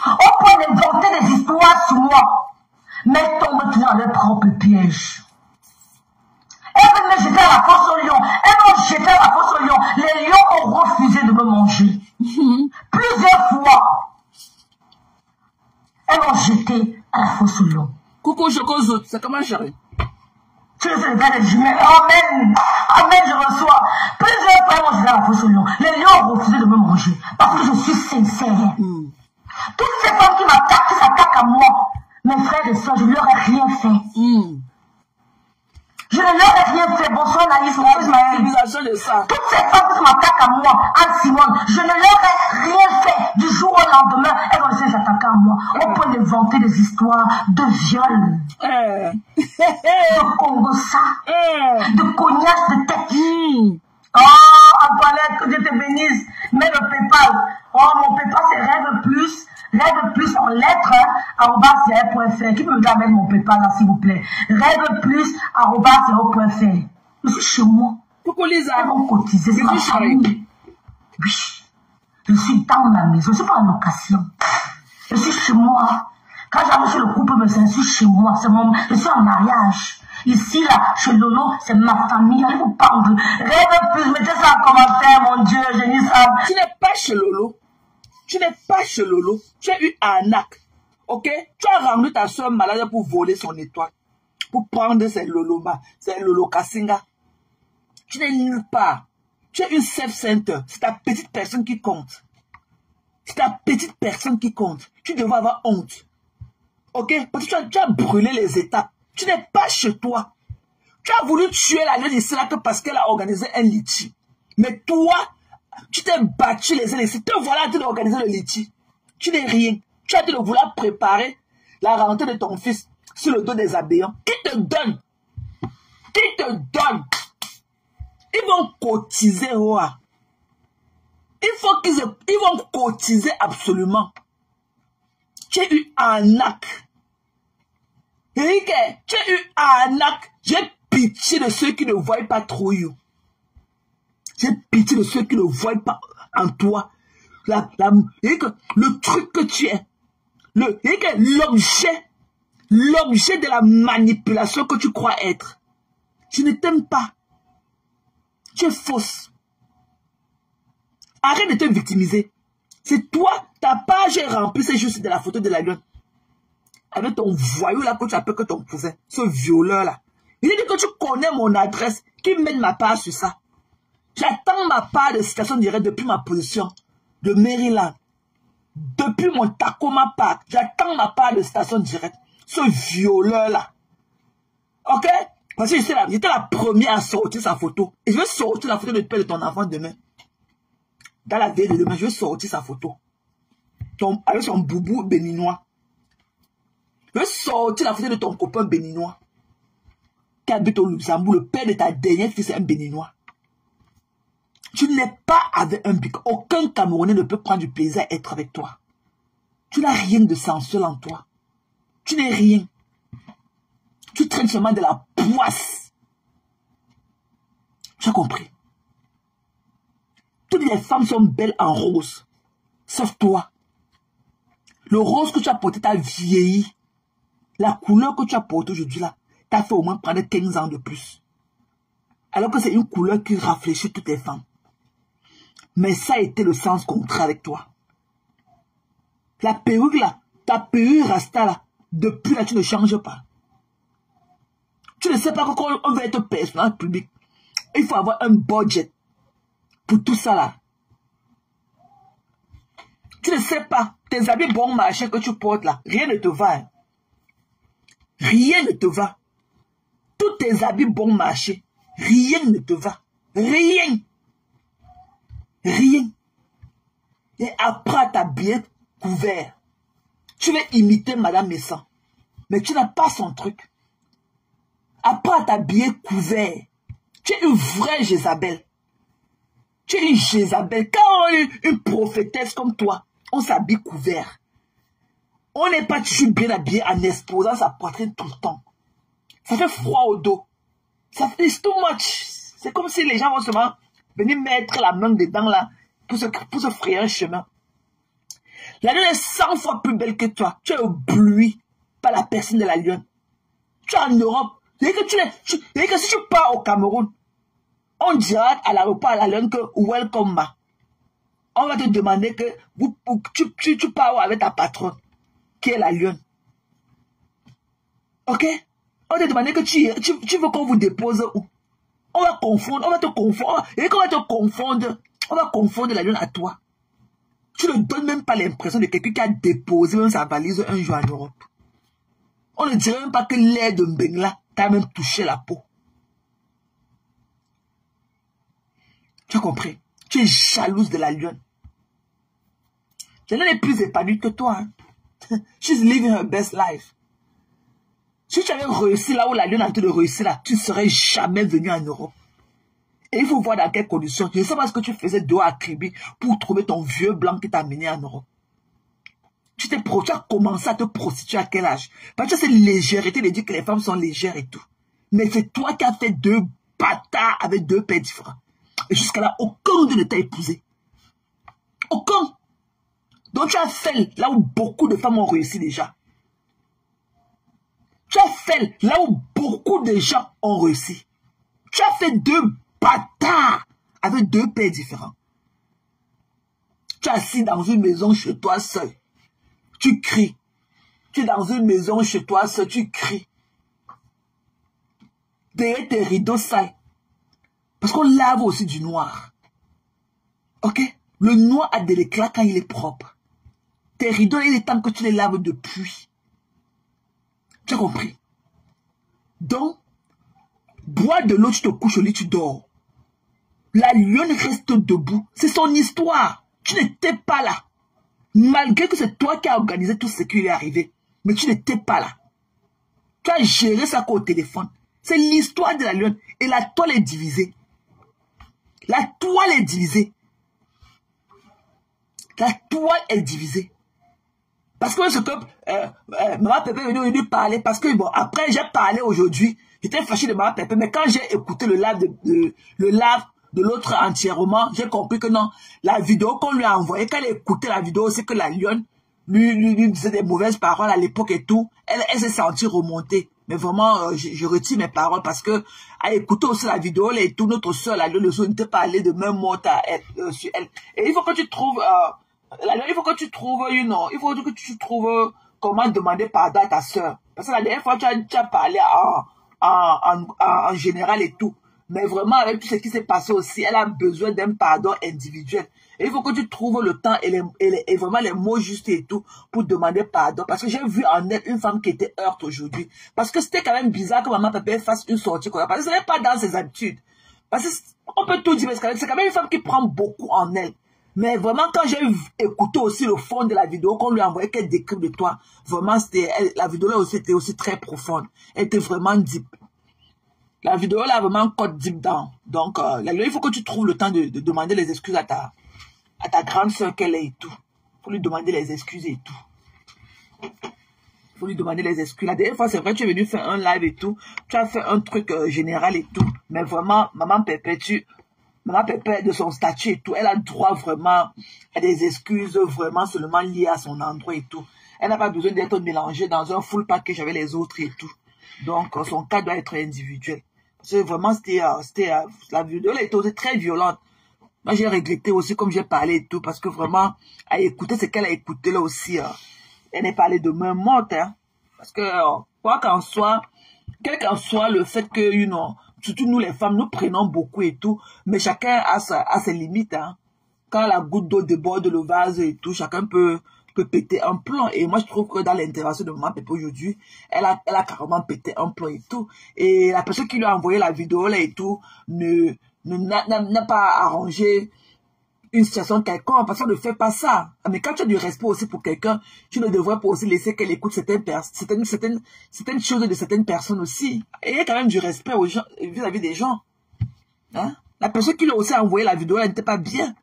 On peut inventer des histoires sur moi. Mais tombe dans leur propre piège. Elle veut me jeter à la fosse au lion. Elle m'a jeté à la fosse au lion. Les lions ont refusé de me manger. Plusieurs fois. Elles m'ont jeté à la fosse au lion. Coucou Chocozo, c'est comment chérie? Tu Tu es le frère des jumelles. Amen. Amen, je reçois. Plusieurs frères m'ont dit la fausse lion. Les lions ont refusé de me manger. Parce que je suis sincère. Toutes ces femmes qui m'attaquent, qui s'attaquent à moi, mes frères et soeurs, je ne leur ai rien fait. Je ne leur ai rien fait. Bonsoir Naïs, mon Ismaël. Toutes ces femmes qui m'attaquent à moi, Anne-Simone, je ne leur ai rien fait. Du jour au lendemain, elles ont essayé de s'attaquer à moi. Au point d'inventer des histoires de viol, de congossa, de cognac de tête. Oh, Antoinette, que Dieu te bénisse. Mets le PayPal. Oh, mon PayPal, c'est Rêve plus en lettres, @yahoo.fr. Qui peut me mettre mon PayPal là, s'il vous plaît? Rêve plus, @yahoo.fr. Je suis chez moi. Coucou Lisa. Elles vont cotiser. C'est ma famille. Oui. Je suis dans ma maison. Je ne suis pas en location. Je suis chez moi. Quand j'arrive chez le couple, je suis chez moi. Je suis en mariage. Ici, là, chez Lolo, c'est ma famille. Allez vous pendre. Rêve plus, mettez ça en commentaire, mon Dieu. Je dis ça. Tu n'es pas chez Lolo. Tu n'es pas chez Lolo. Tu as eu arnaque. Ok? Tu as rendu ta soeur malade pour voler son étoile. Pour prendre ses Lolo Kassinga. Tu n'es nulle part. Tu es une self-center. C'est ta petite personne qui compte. C'est ta petite personne qui compte. Tu devrais avoir honte. Ok? Parce que tu as brûlé les étapes. Tu n'es pas chez toi. Tu as voulu tuer la lune ici là que parce qu'elle a organisé un litchi. Mais toi, tu t'es battu les ailes ici. Te voilà en train d'organiser le litchi. Tu n'es rien. Tu as dit de vouloir préparer la rentrée de ton fils sur le dos des abéants. Qui te donne? Qui te donne? Ils vont cotiser, Roa. Ils vont cotiser absolument. Tu as eu arnaque. Eric, tu as eu arnaque. J'ai pitié de ceux qui ne voient pas trop you. J'ai pitié de ceux qui ne voient pas en toi. Eric, le truc que tu es. L'objet de la manipulation que tu crois être. Je ne t'aime pas. Tu es fausse. Arrête de te victimiser. C'est toi, ta page est remplie, c'est juste de la photo de la lionne. Avec ton voyou là que tu appelles que ton cousin, ce violeur là. Il dit que tu connais mon adresse, qui mène ma part sur ça. J'attends ma part de citation directe depuis ma position de Maryland. Depuis mon Tacoma Park, j'attends ma part de citation directe. Ce violeur là. Ok? Parce que j'étais la première à sortir sa photo. Et je vais sortir la photo de père de ton enfant demain. Dans la veille de demain, je vais sortir sa photo. Avec son boubou béninois. Je vais sortir la photo de ton copain béninois. Qui habite au Luxembourg. Le père de ta dernière fille, c'est un béninois. Tu n'es pas avec un bic. Aucun Camerounais ne peut prendre du plaisir à être avec toi. Tu n'as rien de sensuel en toi. Tu n'es rien. Tu traînes seulement de la poisse. Tu as compris? Toutes les femmes sont belles en rose. Sauf toi. Le rose que tu as porté t'a vieilli. La couleur que tu as portée aujourd'hui là, t'a fait au moins prendre 15 ans de plus. Alors que c'est une couleur qui rafraîchit toutes les femmes. Mais ça a été le sens contraire avec toi. La perruque là, ta perruque rasta là, depuis là tu ne changes pas. Tu ne sais pas que quand on veut être personnel public, il faut avoir un budget pour tout ça là. Tu ne sais pas, tes habits bon marché que tu portes là, rien ne te va. Hein. Rien ne te va. Tous tes habits bon marché, rien ne te va. Rien. Rien. Et après à t'habiller couvert, tu veux imiter Madame Messan. Mais tu n'as pas son truc. Après à t'habiller couvert, tu es une vraie Jézabel. Tu es une Jézabel. Quand on est une prophétesse comme toi, on s'habille couvert. On n'est pas toujours bien habillé en exposant sa poitrine tout le temps. Ça fait froid au dos. Ça fait too much. C'est comme si les gens vont seulement venir mettre la main dedans là pour se frayer un chemin. La lionne est 100 fois plus belle que toi. Tu es ébloui par la personne de la lionne. Tu es en Europe. Que si tu pars au Cameroun, on dira à l'aéroport à la lionne que welcome ma. On va te demander que tu pars avec ta patronne, qui est la lionne. Ok? On va te demander que tu veux qu'on vous dépose où? On va confondre, on va te confondre. Et qu'on va te confondre, on va confondre la lune à toi. Tu ne donnes même pas l'impression de quelqu'un qui a déposé même sa valise un jour en Europe. On ne dirait même pas que l'air de Mbengla t'a même touché la peau. Tu as compris? Tu es jalouse de la lionne. Elle n'est plus épanouie que toi. Hein? She's living her best life. Si tu avais réussi là où la lionne a train de réussir là, tu ne serais jamais venu en Europe. Et il faut voir dans quelles conditions. Je ne sais pas ce que tu faisais dehors à Kribi pour trouver ton vieux blanc qui t'a amené en Europe. Tu as commencé à te prostituer à quel âge? Parce que c'est légèreté de dire que les femmes sont légères et tout. Mais c'est toi qui as fait 2 bâtards avec 2 pères différents. Et jusqu'à là, aucun d'eux ne t'a épousé. Aucun. Donc tu as fait là où beaucoup de femmes ont réussi déjà. Tu as fait là où beaucoup de gens ont réussi. Tu as fait 2 bâtards avec 2 pères différents. Tu es assis dans une maison chez toi seul. Tu cries. Tu es dans une maison chez toi seul, tu cries. Derrière tes rideaux sales. Parce qu'on lave aussi du noir. Ok? Le noir a de l'éclat quand il est propre. Tes rideaux, il est temps que tu les laves depuis. Tu as compris? Donc, bois de l'eau, tu te couches au lit, tu dors. La lionne reste debout. C'est son histoire. Tu n'étais pas là. Malgré que c'est toi qui as organisé tout ce qui lui est arrivé. Mais tu n'étais pas là. Tu as géré ça au téléphone. C'est l'histoire de la lionne. Et la toile est divisée. La toile est divisée. La toile est divisée. Parce que ce que Maman Pépé est venue parler, parce que bon, après j'ai parlé aujourd'hui, j'étais fâché de Maman Pépé, mais quand j'ai écouté le live de l'autre entièrement, j'ai compris que non, la vidéo qu'on lui a envoyée, quand elle a écouté la vidéo, c'est que la lionne lui disait des mauvaises paroles à l'époque et tout, elle s'est sentie remontée. Mais vraiment, je retire mes paroles parce que à écouter aussi la vidéo, et tout, notre soeur, la lionne, n'était pas allée de même mot sur elle. Et il faut que tu trouves... il faut que tu trouves, il faut que tu trouves comment demander pardon à ta soeur. Parce que la dernière fois, tu as parlé en général et tout. Mais vraiment, avec tout ce qui s'est passé aussi, elle a besoin d'un pardon individuel. Et il faut que tu trouves le temps et vraiment les mots justes et tout pour demander pardon. Parce que j'ai vu en elle une femme qui était heurte aujourd'hui. Parce que c'était quand même bizarre que Maman Pépé fasse une sortie. Parce que ce n'est pas dans ses habitudes. Parce qu'on peut tout dire, mais c'est quand même une femme qui prend beaucoup en elle. Mais vraiment, quand j'ai écouté aussi le fond de la vidéo qu'on lui a envoyé, qu'elle décrit de toi, vraiment, la vidéo là aussi était aussi très profonde. Elle était vraiment deep. La vidéo là, vraiment, code deep down. Donc, il faut que tu trouves le temps de demander les excuses à ta grande soeur qu'elle est et tout. Il faut lui demander les excuses et tout. Il faut lui demander les excuses. La dernière fois, c'est vrai, tu es venu faire un live et tout. Tu as fait un truc général et tout. Mais vraiment, Maman Pépé, Maman Pépé, de son statut et tout, elle a droit vraiment à des excuses vraiment seulement liées à son endroit et tout. Elle n'a pas besoin d'être mélangée dans un full package avec les autres et tout. Donc, son cas doit être individuel. C'est vraiment, la vidéo, elle était aussi très violente. Moi, j'ai regretté aussi, comme j'ai parlé et tout, parce que vraiment, à écouter ce qu'elle a écouté là aussi, elle n'est pas allée de main morte, hein. Parce que, quoi qu'en soit, quel qu'en soit le fait que, surtout nous les femmes, nous prenons beaucoup et tout, mais chacun a ses limites, hein. Quand la goutte d'eau déborde le vase et tout, chacun peut péter un plomb. Et moi, je trouve que dans l'intervention de Maman Pépé aujourd'hui, elle a carrément pété un plomb et tout. Et la personne qui lui a envoyé la vidéo là et tout, n'a pas arrangé une situation quelconque, parce qu'on ne fait pas ça. Mais quand tu as du respect aussi pour quelqu'un, tu ne devrais pas aussi laisser qu'elle écoute certaines choses de certaines personnes aussi. Et il y a quand même du respect aux gens, vis-à-vis des gens. Hein? La personne qui lui a aussi envoyé la vidéo, elle n'était pas bien.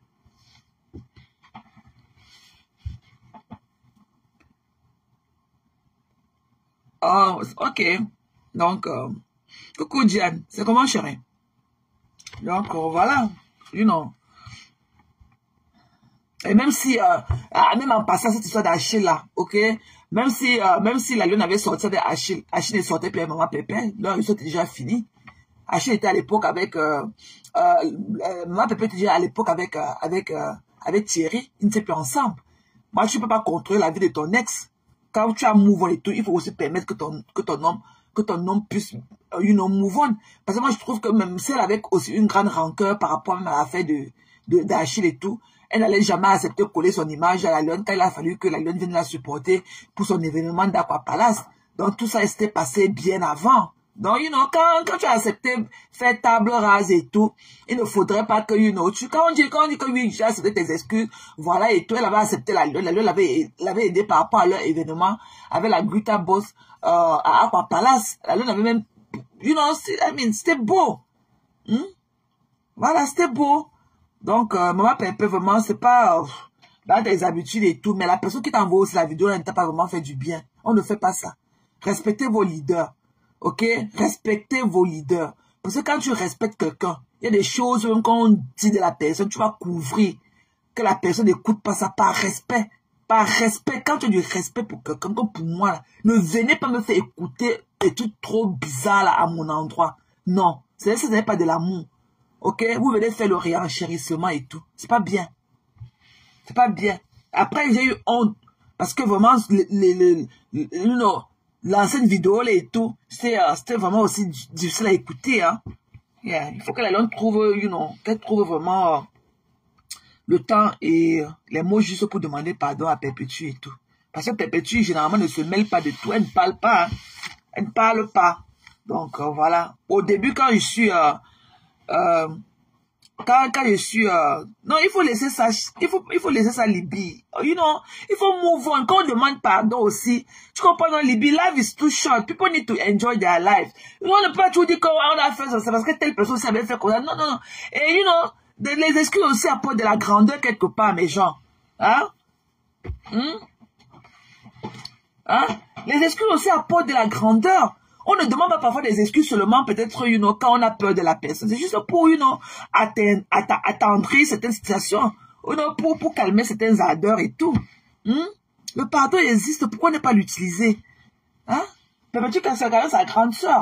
Oh, ok. Donc, coucou Diane, c'est comment chérie? Donc, voilà. Et même si, même en passant cette histoire d'Achille là, ok, même si la lune avait sorti avec Achille ne sortait plus avec Maman Pépé, là, ils sont déjà finis. Achille était à l'époque avec, Maman Pépé était déjà à l'époque avec Thierry, ils n'étaient plus ensemble. Moi, tu ne peux pas contrôler la vie de ton ex. Quand tu as mouvement et tout, il faut aussi permettre que ton homme que ton homme puisse, move on. Parce que moi, je trouve que même si elle avait aussi une grande rancœur par rapport à l'affaire d'Achille et tout, elle n'allait jamais accepter de coller son image à la Lionne quand il a fallu que la Lionne vienne la supporter pour son événement d'Aqua Palace. Donc, tout ça s'était passé bien avant. Donc, quand tu as accepté faire table rase et tout, il ne faudrait pas que, quand on dit que oui, j'ai accepté tes excuses, voilà et tout, elle avait accepté la Lionne l'avait aidé par rapport à leur événement avec la Grita Boss à Aqua Palace. La Lionne avait même, c'était beau. Voilà, c'était beau. Donc, Maman Pépé, vraiment, c'est pas dans tes habitudes et tout, mais la personne qui t'envoie aussi la vidéo, elle ne t'a pas vraiment fait du bien. On ne fait pas ça. Respectez vos leaders. Ok? Respectez vos leaders. Parce que quand tu respectes quelqu'un, il y a des choses, même quand on dit de la personne, tu vas couvrir que la personne n'écoute pas ça par respect. Par respect. Quand tu as du respect pour quelqu'un, comme pour moi, là, ne venez pas me faire écouter des trucs trop bizarres là, à mon endroit. Non. Ce n'est pas de l'amour. Ok? Vous venez faire le réenchérissement et tout. C'est pas bien. C'est pas bien. Après, j'ai eu honte. Parce que vraiment, l'ancienne vidéo là et tout, c'était vraiment aussi difficile à écouter. Hein. Yeah. Il faut que la langue trouve, qu'elle trouve vraiment le temps et les mots juste pour demander pardon à Perpétue et tout. Parce que Perpétue, généralement, ne se mêle pas de tout. Elle ne parle pas. Hein. Elle ne parle pas. Donc, voilà. Au début, quand je suis... quand je suis non, il faut laisser ça, il faut laisser ça Libye. Il faut move on. Quand on demande pardon aussi, tu comprends, non, Libye, life is too short. People need to enjoy their life. On ne peut pas toujours dire qu'on a fait ça, c'est parce que telle personne savait faire comme ça. Non, non, non. Et les excuses aussi apportent de la grandeur quelque part, mes gens. Hein? Hein? Les excuses aussi apportent de la grandeur. On ne demande pas parfois des excuses seulement peut-être, quand on a peur de la personne. C'est juste pour, attendrir certaines situations. Pour calmer certaines ardeurs et tout. Le pardon existe, pourquoi ne pas l'utiliser? Hein? Perpétue, c'est quand même sa grande soeur.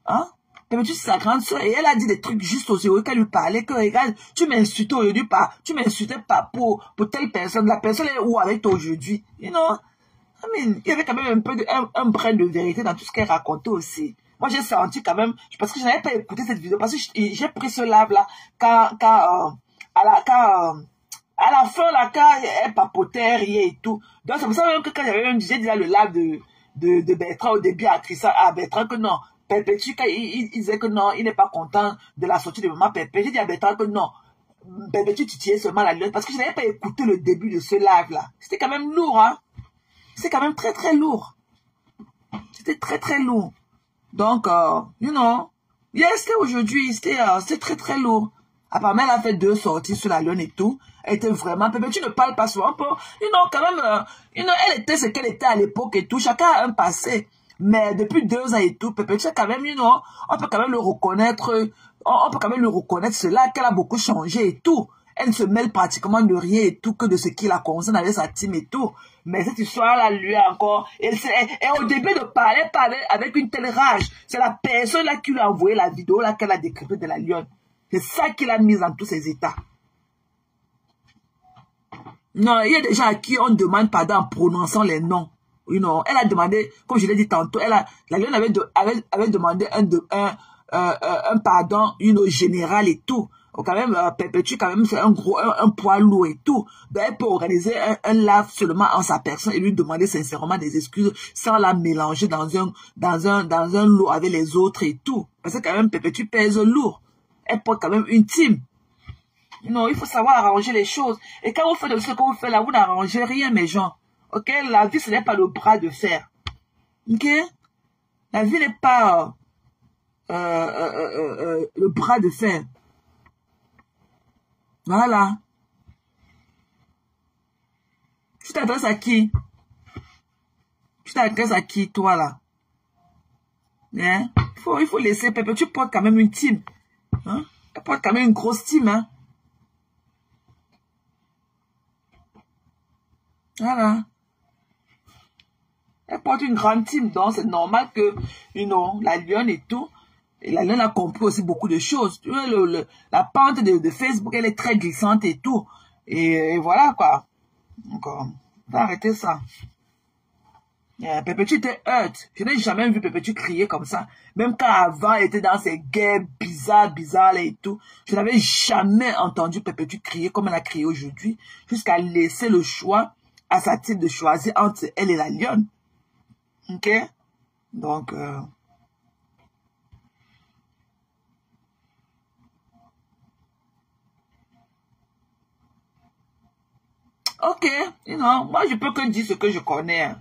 Hein? Perpétue, c'est sa grande soeur. Et elle a dit des trucs juste aussi, qu'elle lui parlait, que regarde, tu m'insultais aujourd'hui pas, tu m'insultais pas pour telle personne. La personne est où avec toi aujourd'hui? Il y avait quand même un brin de vérité dans tout ce qu'elle racontait aussi. Moi, j'ai senti quand même, parce que je n'avais pas écouté cette vidéo, parce que j'ai pris ce live-là, à la fin, là, quand elle papotait, riait et tout. Donc, c'est pour ça même que quand j'ai dit là, le live de Bertrand au début à Bertrand que non, Perpétue, quand il disait que non, il n'est pas content de la sortie de Maman Pépé, j'ai dit à Bertrand que non, Perpétue, tu tirais seulement la lune, parce que je n'avais pas écouté le début de ce live-là. C'était quand même lourd, hein. C'est quand même très, très lourd. C'était très, très lourd. Donc, c'était aujourd'hui, c'était très, très lourd. Apparemment, elle a fait 2 sorties sur la lune et tout. Elle était vraiment... Tu ne parles pas souvent. Quand même, elle était ce qu'elle était à l'époque et tout. Chacun a un passé. Mais depuis 2 ans et tout, Perpétue, quand même, on peut quand même le reconnaître. On peut quand même le reconnaître cela, qu'elle a beaucoup changé et tout. Elle ne se mêle pratiquement de rien et tout, que de ce qui la concerne avec sa team et tout. Mais cette histoire-là, lui encore, et au début de parler avec une telle rage, c'est la personne là qui lui a envoyé la vidéo là qu'elle a décryptée de la lionne. C'est ça qui l'a mise dans tous ses états. Non, il y a des gens à qui on demande pardon en prononçant les noms. Elle a demandé, comme je l'ai dit tantôt, la lionne avait demandé un pardon, général et tout. Quand même, Perpétue, quand même, c'est un poids lourd et tout. Donc, elle peut organiser un live seulement en sa personne et lui demander sincèrement des excuses sans la mélanger dans un lot avec les autres et tout. Parce que quand même, Perpétue pèse lourd. Elle porte quand même une team. Il faut savoir arranger les choses. Et quand vous faites ce que vous faites là, vous n'arrangez rien, mes gens. Ok? La vie, ce n'est pas le bras de fer. Ok? La vie n'est pas le bras de fer. Voilà. Tu t'adresses à qui? Tu t'adresses à qui, toi, là? Hein? Il faut laisser Pépé. Tu portes quand même une team. Hein? Elle porte quand même une grosse team, hein? Voilà. Elle porte une grande team, donc c'est normal que, la lionne et tout. Et la lionne a compris aussi beaucoup de choses. Tu vois, la pente de Facebook, elle est très glissante et tout. Et voilà, quoi. Donc, on va arrêter ça. Perpétue était hurt. Je n'ai jamais vu Perpétue crier comme ça. Même quand avant, elle était dans ses guerres bizarres là et tout. Je n'avais jamais entendu Perpétue crier comme elle a crié aujourd'hui. Jusqu'à laisser le choix à sa team de choisir entre elle et la lionne. Ok? Donc, ok, moi je peux que dire ce que je connais.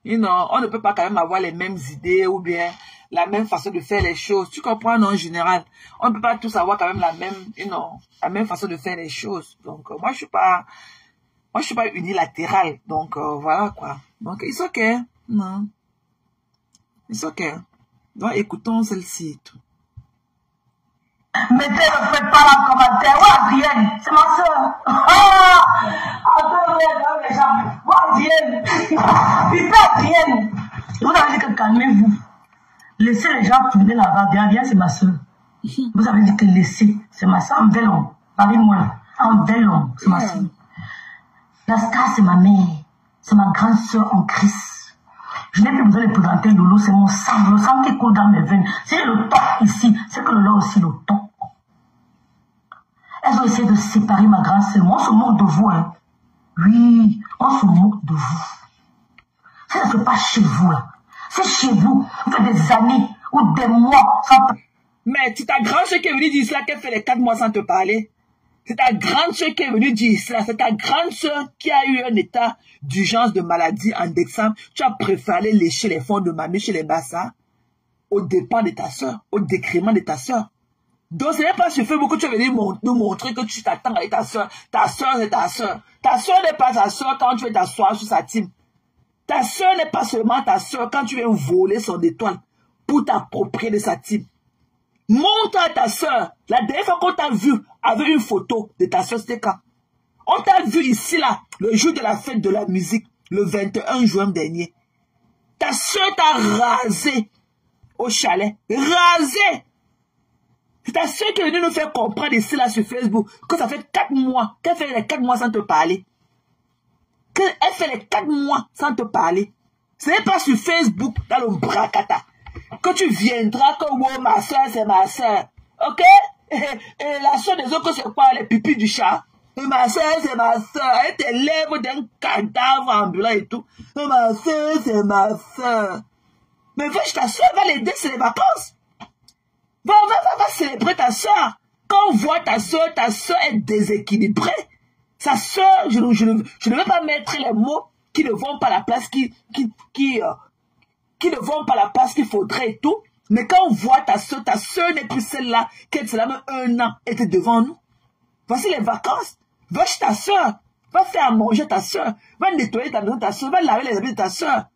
On ne peut pas quand même avoir les mêmes idées ou bien la même façon de faire les choses. Tu comprends, non, en général? On ne peut pas tous avoir quand même la même façon de faire les choses. Donc, moi je suis pas unilatéral. Donc, voilà quoi. Donc, it's ok. Non. It's ok. Donc, écoutons celle-ci. Mettez le faites pas en commentaire. Ouais, Adrienne, c'est ma soeur. Les gens. Ouais, Adrienne. Putain, Adrienne. Vous avez dit que calmez-vous. Laissez les gens tourner là-bas. Adrienne, c'est ma soeur. Vous avez dit que laissez. C'est ma soeur en bel-homme. Parlez-moi. En bel-homme, c'est ma soeur. La star, c'est ma mère. C'est ma grande soeur en Christ. Je n'ai plus besoin de présenter Lolo, c'est mon sang. Le sang qui coule dans mes veines. C'est le temps ici. C'est que Lolo aussi le temps. Elles ont essayé de séparer ma grande sœur. On se moque de vous, hein. Oui, on se moque de vous. Ça ne se passe chez vous, là. C'est chez vous. Vous faites des années ou des mois sans... Mais c'est ta grande sœur qui est venue dire cela, qu'elle fait les 4 mois sans te parler. C'est ta grande sœur qui est venue dire cela. C'est ta grande sœur qui a eu un état d'urgence de maladie en décembre. Tu as préféré lécher les fonds de mamie chez les bassins au dépens de ta sœur, au détriment de ta sœur. Donc, ce n'est pas sur Facebook que tu es venu nous montrer que tu t'attends avec ta sœur. Ta sœur, c'est ta sœur. Ta sœur n'est pas ta sœur quand tu veux t'asseoir sur sa team. Ta sœur n'est pas seulement ta sœur quand tu viens voler son étoile pour t'approprier de sa team. Montre à ta sœur. La dernière fois qu'on t'a vu avec une photo de ta sœur, c'était quand? On t'a vu ici, là, le jour de la fête de la musique, le 21 juin dernier. Ta sœur t'a rasé au chalet. Rasé! C'est ta soeur qui est venue nous faire comprendre ici, là, sur Facebook, que ça fait 4 mois, qu'elle fait les 4 mois sans te parler. Qu'elle fait les 4 mois sans te parler. Ce n'est pas sur Facebook, dans le bracata, que tu viendras comme, oh, ma soeur, c'est ma soeur. Ok? Et la soeur des autres, c'est quoi? Les pipis du chat. Et ma soeur, c'est ma soeur. Elle te lève d'un cadavre ambulant et tout. Et ma soeur, c'est ma soeur. Mais va, ta soeur va l'aider, c'est les vacances. Va célébrer ta soeur. Quand on voit ta soeur est déséquilibrée. Sa soeur, je ne vais pas mettre les mots qui ne vont pas la place qui ne vont pas la place qu'il faudrait et tout. Mais quand on voit ta soeur n'est plus celle-là qui était là même 1 an, était devant nous. Voici les vacances. Va chez ta soeur. Va faire à manger ta soeur. Va nettoyer ta maison de ta soeur. Va laver les habits de ta soeur.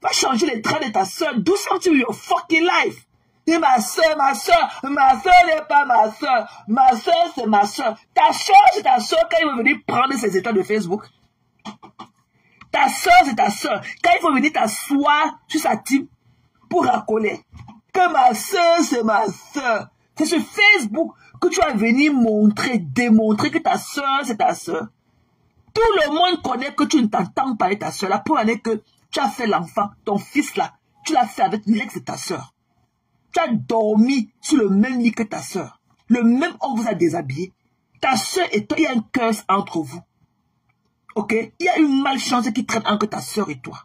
Va changer les draps de ta soeur. Do something with your fucking life. Et ma soeur n'est pas ma soeur. Ma soeur, c'est ma soeur. Ta soeur, c'est ta soeur quand il va venir prendre ses états de Facebook. Ta soeur, c'est ta soeur. Quand il faut venir t'asseoir sur sa team pour racoler. Que ma soeur, c'est ma soeur. C'est sur Facebook que tu vas venir démontrer que ta soeur, c'est ta soeur. Tout le monde connaît que tu ne t'entends pas avec ta soeur. La preuve est que tu as fait l'enfant, ton fils là, tu l'as fait avec l'ex de ta soeur. Tu as dormi sur le même lit que ta soeur. Le même homme vous a déshabillé. Ta soeur et toi, il y a un curse entre vous. Ok? Il y a une malchance qui traîne entre ta soeur et toi.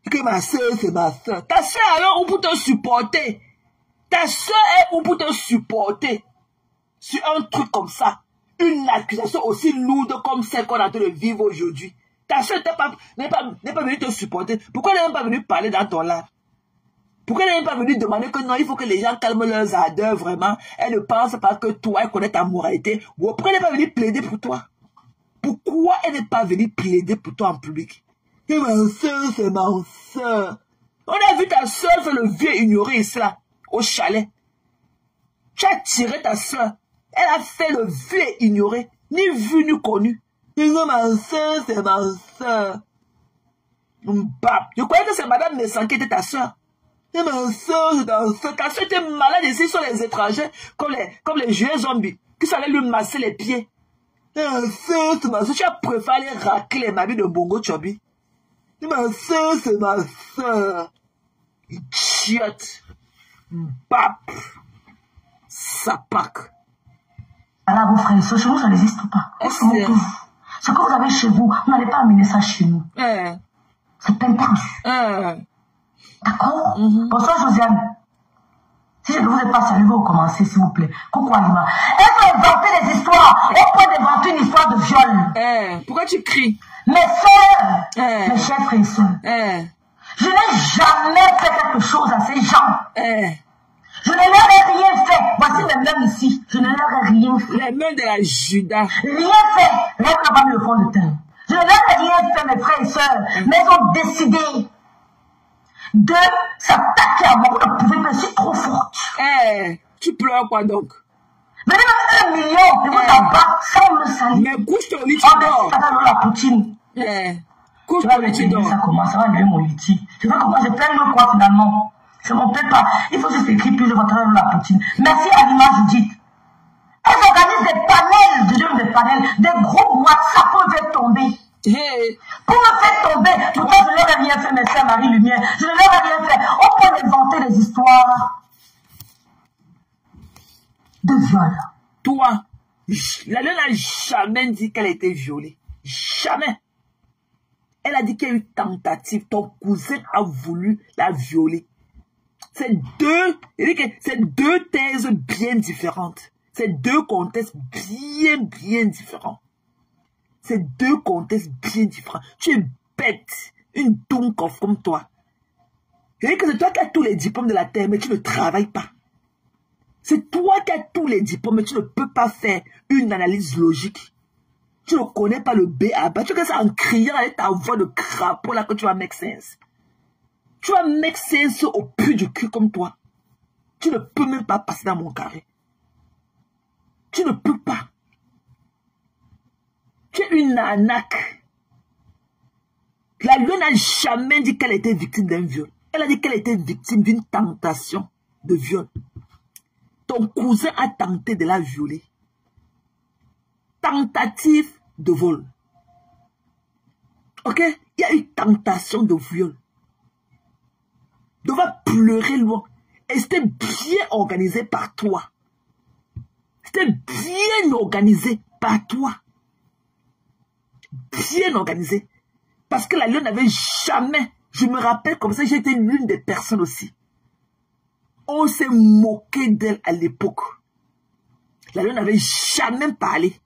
Et que ma soeur, c'est ma soeur. Ta soeur alors où pour te supporter? Ta soeur est où pour te supporter? Sur un truc comme ça. Une accusation aussi lourde comme celle qu'on a en train de vivre aujourd'hui. Ta soeur n'est pas venue te supporter. Pourquoi elle n'est pas venue parler dans ton live? Pourquoi elle n'est pas venue demander que non, il faut que les gens calment leurs ardeurs vraiment? Elle ne pense pas que toi, elle connaît ta moralité. Ou pourquoi elle n'est pas venue plaider pour toi? Pourquoi elle n'est pas venue plaider pour toi en public? Et ma soeur, c'est ma soeur. On a vu ta soeur faire le vieux ignoré ici là, au chalet. Tu as tiré ta soeur. Elle a fait le vieux ignoré, ni vu ni connu. Et ma soeur, c'est ma soeur. Je croyais que c'est Madame Messan qui était ta soeur. Et ma soeur, c'est ta soeur. Ta soeur était malade ici sur les étrangers, comme les vieux zombies, qui savaient lui masser les pieds. Et ma soeur, c'est ma soeur. Tu as préféré aller racler ma vie de Bongo Chobi. Ma soeur, c'est ma soeur. Idiote. Bap. Sapak. Voilà, vos frères et sœurs, chez nous, ça n'existe pas. Ce que vous avez chez vous, vous n'allez pas amener ça chez nous. C'est perdu. D'accord? Bonsoir, Josiane. Si je ne vous ai pas salué, vous commencez, s'il vous plaît. Coucou, Alima. Elle veut inventer des histoires. On peut inventer une histoire de viol. Pourquoi tu cries? Mes soeurs, mes chers frères et sœurs, je n'ai jamais fait quelque chose à ces gens. Je ne leur ai rien fait. Voici mes mains ici. Je ne leur ai rien fait. Les mains de la Judas. Rien fait. Lève là-bas le fond de terre. Je ne leur ai rien fait, mes frères et sœurs. Mais ils ont décidé de s'attaquer à moi. Vous ne pouvez pas, je suis trop forte. Tu pleures quoi donc? Mais même 1 million, je vous abattre sans me saluer. Mais couche ton lit, tu dors. La poutine. Couche ton lit, tu dors. Ça commence, ça va lever mon lit. Je vais commencer, je perds le quoi finalement. Je ne m'en perds pas. Il faut juste écrire plus de votre la poutine. Merci à l'image, Judith. Elles organisent des panels, des groupes WhatsApp pour me faire tomber. Pour me faire tomber. Pourtant, je ne leur ai rien fait, mes sœurs Marie Lumière. Je ne leur ai rien fait. On peut inventer des histoires de viol. Toi, la lune n'a jamais dit qu'elle a été violée. Jamais. Elle a dit qu'il y a eu tentative. Ton cousin a voulu la violer. C'est deux thèses bien différentes. C'est deux contextes bien différents. C'est deux contextes bien différents. Tu es bête, une Dunkov comme toi. C'est toi qui as tous les diplômes de la terre, mais tu ne travailles pas. C'est toi qui as tous les diplômes, mais tu ne peux pas faire une analyse logique. Tu ne connais pas le B.A.B. Tu fais ça en criant avec ta voix de crapaud là que tu vas make sense. Tu vas make sense au plus du cul comme toi. Tu ne peux même pas passer dans mon carré. Tu ne peux pas. Tu es une arnaque. La lune n'a jamais dit qu'elle était victime d'un viol. Elle a dit qu'elle était victime d'une tentation de viol. Ton cousin a tenté de la violer. Tentative de vol. Ok? Il y a eu tentation de viol. On va pleurer loin. Et c'était bien organisé par toi. C'était bien organisé par toi. Bien organisé. Parce que la lune n'avait jamais... Je me rappelle comme ça, j'étais l'une des personnes aussi. On s'est moqué d'elle à l'époque. La lune n'avait jamais parlé.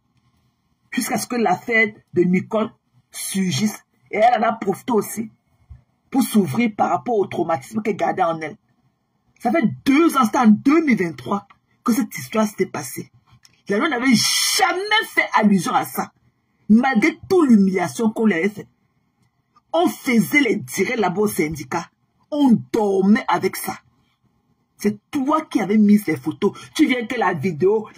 Jusqu'à ce que l'affaire de Nicole surgisse. Et elle en a profité aussi. Pour s'ouvrir par rapport au traumatisme qu'elle gardait en elle. Ça fait 2 ans, c'était en 2023 que cette histoire s'était passée. La lune n'avait jamais fait allusion à ça. Malgré toute l'humiliation qu'on lui avait faite. On faisait les directs là-bas au syndicat. On dormait avec ça. C'est toi qui avais mis ces photos. Tu viens que la vidéo.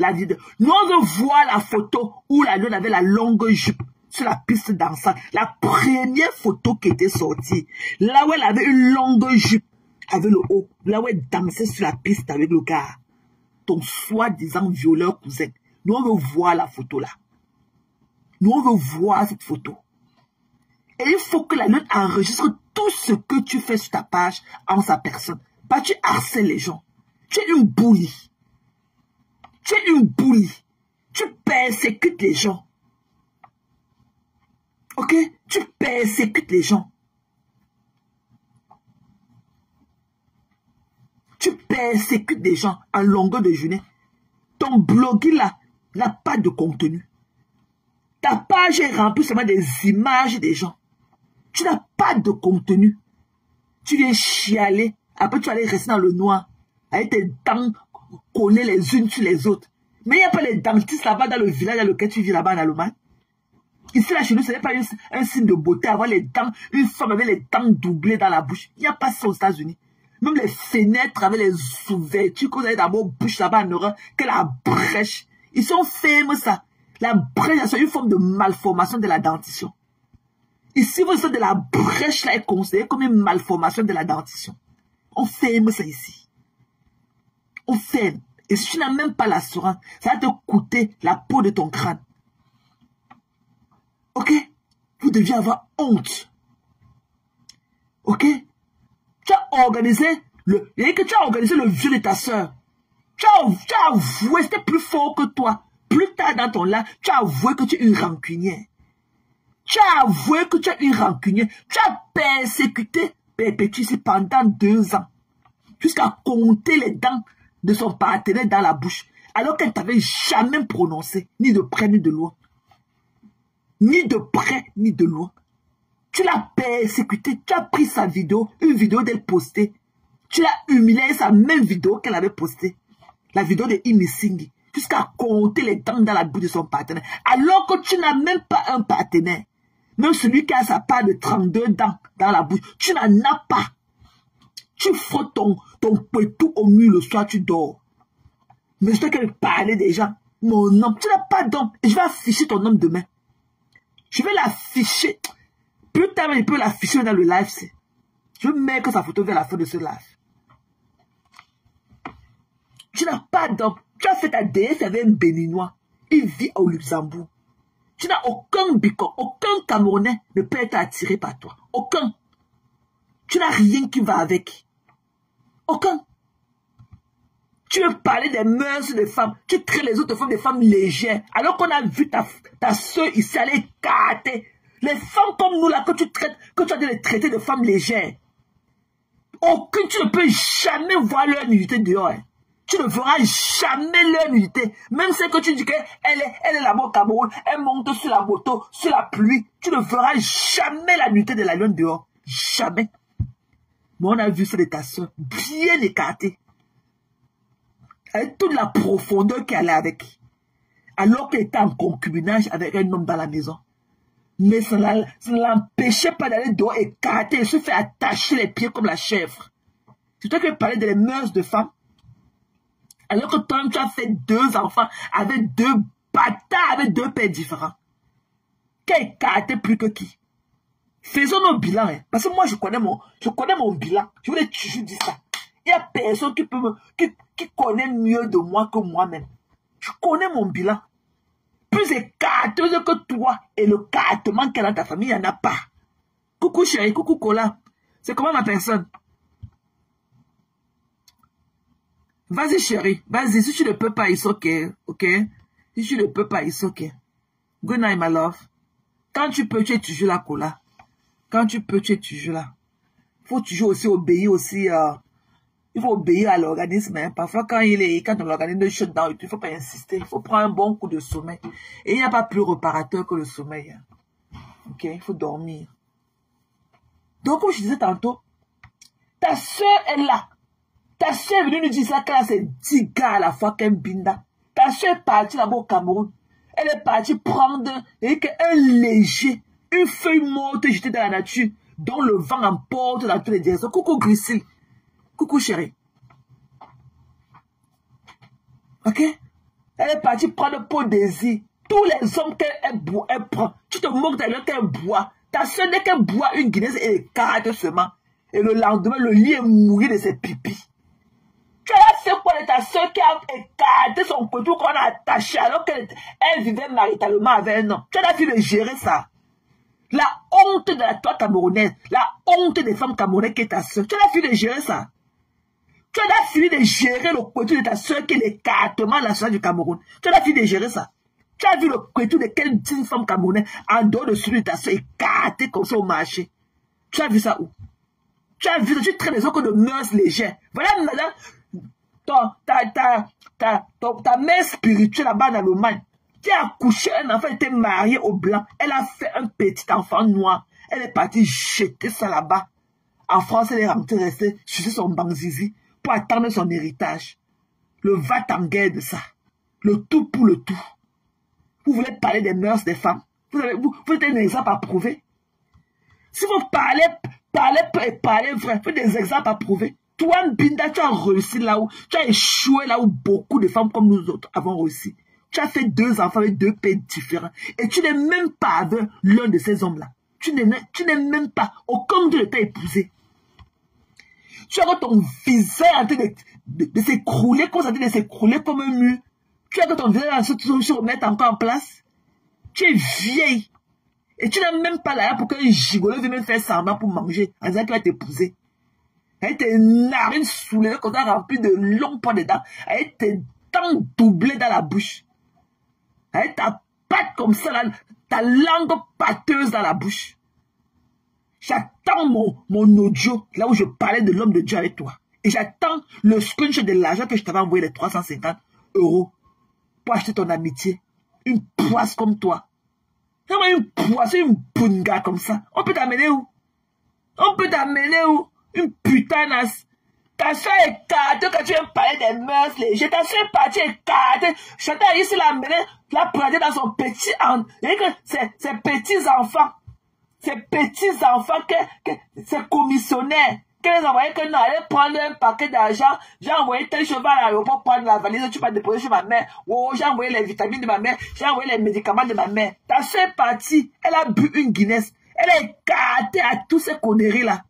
Nous on voit la photo où la lune avait la longue jupe sur la piste dansante. La première photo qui était sortie. Là où elle avait une longue jupe avec le haut. Là où elle dansait sur la piste avec le gars. Ton soi-disant violeur cousin. Nous on veut voir la photo là. Nous on veut voir cette photo. Et il faut que la lune enregistre tout ce que tu fais sur ta page en sa personne. Pas tu harcèles les gens. Tu es une boulie. Tu es une boulie. Tu persécutes les gens. Ok? Tu persécutes les gens. Tu persécutes des gens en longueur de journée. Ton blog là n'a pas de contenu. Ta page est remplie seulement des images des gens. Tu n'as pas de contenu. Tu viens chialer. Après, tu vas aller rester dans le noir. Avec tes dents collées les unes sur les autres. Mais il n'y a pas les dentistes là-bas dans le village dans lequel tu vis là-bas en Allemagne. Ici, là, chez nous, ce n'est pas un signe de beauté. Avoir les dents, une femme avec les dents doublées dans la bouche. Il n'y a pas ça aux États-Unis. Même les fenêtres avec les ouvertures qu'on a dans vos bouches là-bas en Europe, que la brèche. Ils sont fermes, ça. La brèche, c'est une forme de malformation de la dentition. Ici, vous savez de la brèche là est considérée comme une malformation de la dentition. On ferme ça ici. On ferme. Et si tu n'as même pas l'assurance, ça va te coûter la peau de ton crâne. Ok? Vous deviez avoir honte. Ok? Tu as organisé le viol de ta soeur. Tu as avoué, c'était plus fort que toi. Plus tard dans ton live, tu as avoué que tu es une rancunière. Tu as avoué que tu es une rancunière. Tu as persécuté Perpétuité pendant 2 ans. Jusqu'à compter les dents de son partenaire dans la bouche. Alors qu'elle ne t'avait jamais prononcé, ni de près ni de loin. Ni de près ni de loin. Tu l'as persécuté, tu as pris sa vidéo, une vidéo d'elle postée. Tu l'as humilié, sa même vidéo qu'elle avait postée. La vidéo de Imisingi. Jusqu'à compter les dents dans la bouche de son partenaire. Alors que tu n'as même pas un partenaire. Même celui qui a sa part de 32 dents dans la bouche. Tu n'en as pas. Tu frottes ton pétou au mur le soir, tu dors. Mais je te parler des gens. Mon homme, tu n'as pas d'homme. Et je vais afficher ton homme demain. Je vais l'afficher. Plus tard, je peux l'afficher dans le live. Je mets que sa photo vers la fin de ce live. Tu n'as pas d'homme. Tu as fait ta déesse avec un Béninois. Il vit au Luxembourg. Tu n'as aucun Bicon, aucun Camerounais ne peut être attiré par toi. Aucun. Tu n'as rien qui va avec. Aucun. Tu veux parler des mœurs des femmes. Tu traites les autres femmes des femmes légères. Alors qu'on a vu ta soeur ici aller écarter. Les femmes comme nous là que tu traites, que tu as dû les traiter de femmes légères. Aucune, tu ne peux jamais voir leur nudité dehors. Hein. Tu ne verras jamais leur nudité. Même celle que tu dis qu'elle est là-bas au Cameroun, elle monte sur la moto, sur la pluie. Tu ne verras jamais la nudité de la lionne dehors. Jamais. Mais on a vu ça de ta soeur, bien écartée. Avec toute la profondeur qu'elle a avec. Alors qu'elle était en concubinage avec un homme dans la maison. Mais ça ne l'empêchait pas d'aller dehors écarter et se faire attacher les pieds comme la chèvre. C'est toi qui parlais des mœurs de femmes. Alors que toi, tu as fait 2 enfants avec 2 bâtards, avec 2 pères différents. Qui a écarté plus que qui? Faisons nos bilans. Hein. Parce que moi, je connais mon bilan. Je voulais toujours dire ça. Il n'y a personne qui connaît mieux de moi que moi-même. Je connais mon bilan. Plus écarteuse que toi et le cartement qu'elle a dans ta famille, il n'y en a pas. Coucou chérie, coucou Cola. C'est comment ma personne? Vas-y chérie, vas-y. Si tu ne peux pas, it's ok. Ok? Si tu ne peux pas, it's ok. Good night my love. Quand tu peux, tu es toujours là, Cola. Quand tu peux, tu es toujours là. Il faut toujours aussi obéir aussi. Il faut obéir à l'organisme. Hein. Parfois, quand l'organisme shut down, il ne faut pas insister. Il faut prendre un bon coup de sommeil. Et il n'y a pas plus réparateur que le sommeil. Hein. Ok, il faut dormir. Donc, comme je disais tantôt, ta soeur est là. Ta soeur est venue nous dire ça quand c'est 10 gars à la fois qu'un binda. Ta soeur est partie là-bas au Cameroun. Elle est partie prendre un léger, une feuille morte jetée dans la nature, dont le vent emporte dans toutes les directions. Coucou Grissil. Coucou chérie. Ok? Elle est partie prendre pour désir. Tous les hommes qu'elle boit, elle prend. Tu te moques d'elle qu'elle boit. Ta soeur, dès qu'elle boit une guinéenne, elle écarte seulement. Et le lendemain, le lit est mouillé de ses pipis. Tu as fait quoi de ta soeur qui a écarté son couteau qu'on a attaché alors qu'elle vivait maritalement avec un homme? Tu as fini de gérer ça. La honte de la toi camerounaise, la honte des femmes camerounaises qui est ta soeur. Tu as fini de gérer ça. Tu as fini de gérer le couteau de ta soeur qui est l'écartement national du Cameroun. Tu as fini de gérer ça. Tu as vu le couteau de quelle femme camerounaise en dehors de celui de ta soeur écarté comme ça au marché. Tu as vu ça où? Tu as vu ça, tu traites les autres de mœurs légères. Voilà madame. Ta mère spirituelle là-bas en Allemagne, qui a accouché un enfant, elle était mariée au blanc, elle a fait un petit enfant noir, elle est partie jeter ça là-bas. En France, elle est restée sur son banzizi pour attendre son héritage. Le va-t-en-guerre de ça. Le tout pour le tout. Vous voulez parler des mœurs des femmes? Vous êtes un exemple à prouver? Si vous parlez vrai, faites des exemples à prouver. Toi, Binda, tu as réussi là où, tu as échoué là où beaucoup de femmes comme nous autres avons réussi. Tu as fait 2 enfants avec 2 pères différents. Et tu n'es même pas avec l'un de ces hommes-là. Tu n'es même pas, aucun de t'a épousé. Tu as ton visage en train de s'écrouler, comme un mur. Tu as ton visage en train de se remettre encore en place. Tu es vieille. Et tu n'es même pas là pour qu'un gigolo vienne faire semblant pour manger, en disant qu'il va t'épouser. Avec tes narines soulevées comme ça, remplies de longs points dedans, avec tes dents doublées dans la bouche. Avec ta patte comme ça, là, ta langue pâteuse dans la bouche. J'attends mon audio, là où je parlais de l'homme de Dieu avec toi. Et j'attends le screenshot de l'argent que je t'avais envoyé, les 350 € pour acheter ton amitié. Une poisse comme toi. Une poisse, une punga comme ça. On peut t'amener où? On peut t'amener où? Une putanasse. Ta soeur est écartée quand tu viens parler des mœurs légères. Ta soeur est partie écartée. Chantal ici l'a amené, l'a prêté dans son petit... Ses petits-enfants. Ces petits-enfants, ces commissionnaires, qu'elles envoyaient que non, allez prendre un paquet d'argent, j'ai envoyé tel cheval à l'aéroport prendre la valise, tu vas déposer chez ma mère, oh, j'ai envoyé les vitamines de ma mère, j'ai envoyé les médicaments de ma mère. Ta soeur est partie, elle a bu une Guinness, elle est écartée à tous ces conneries-là.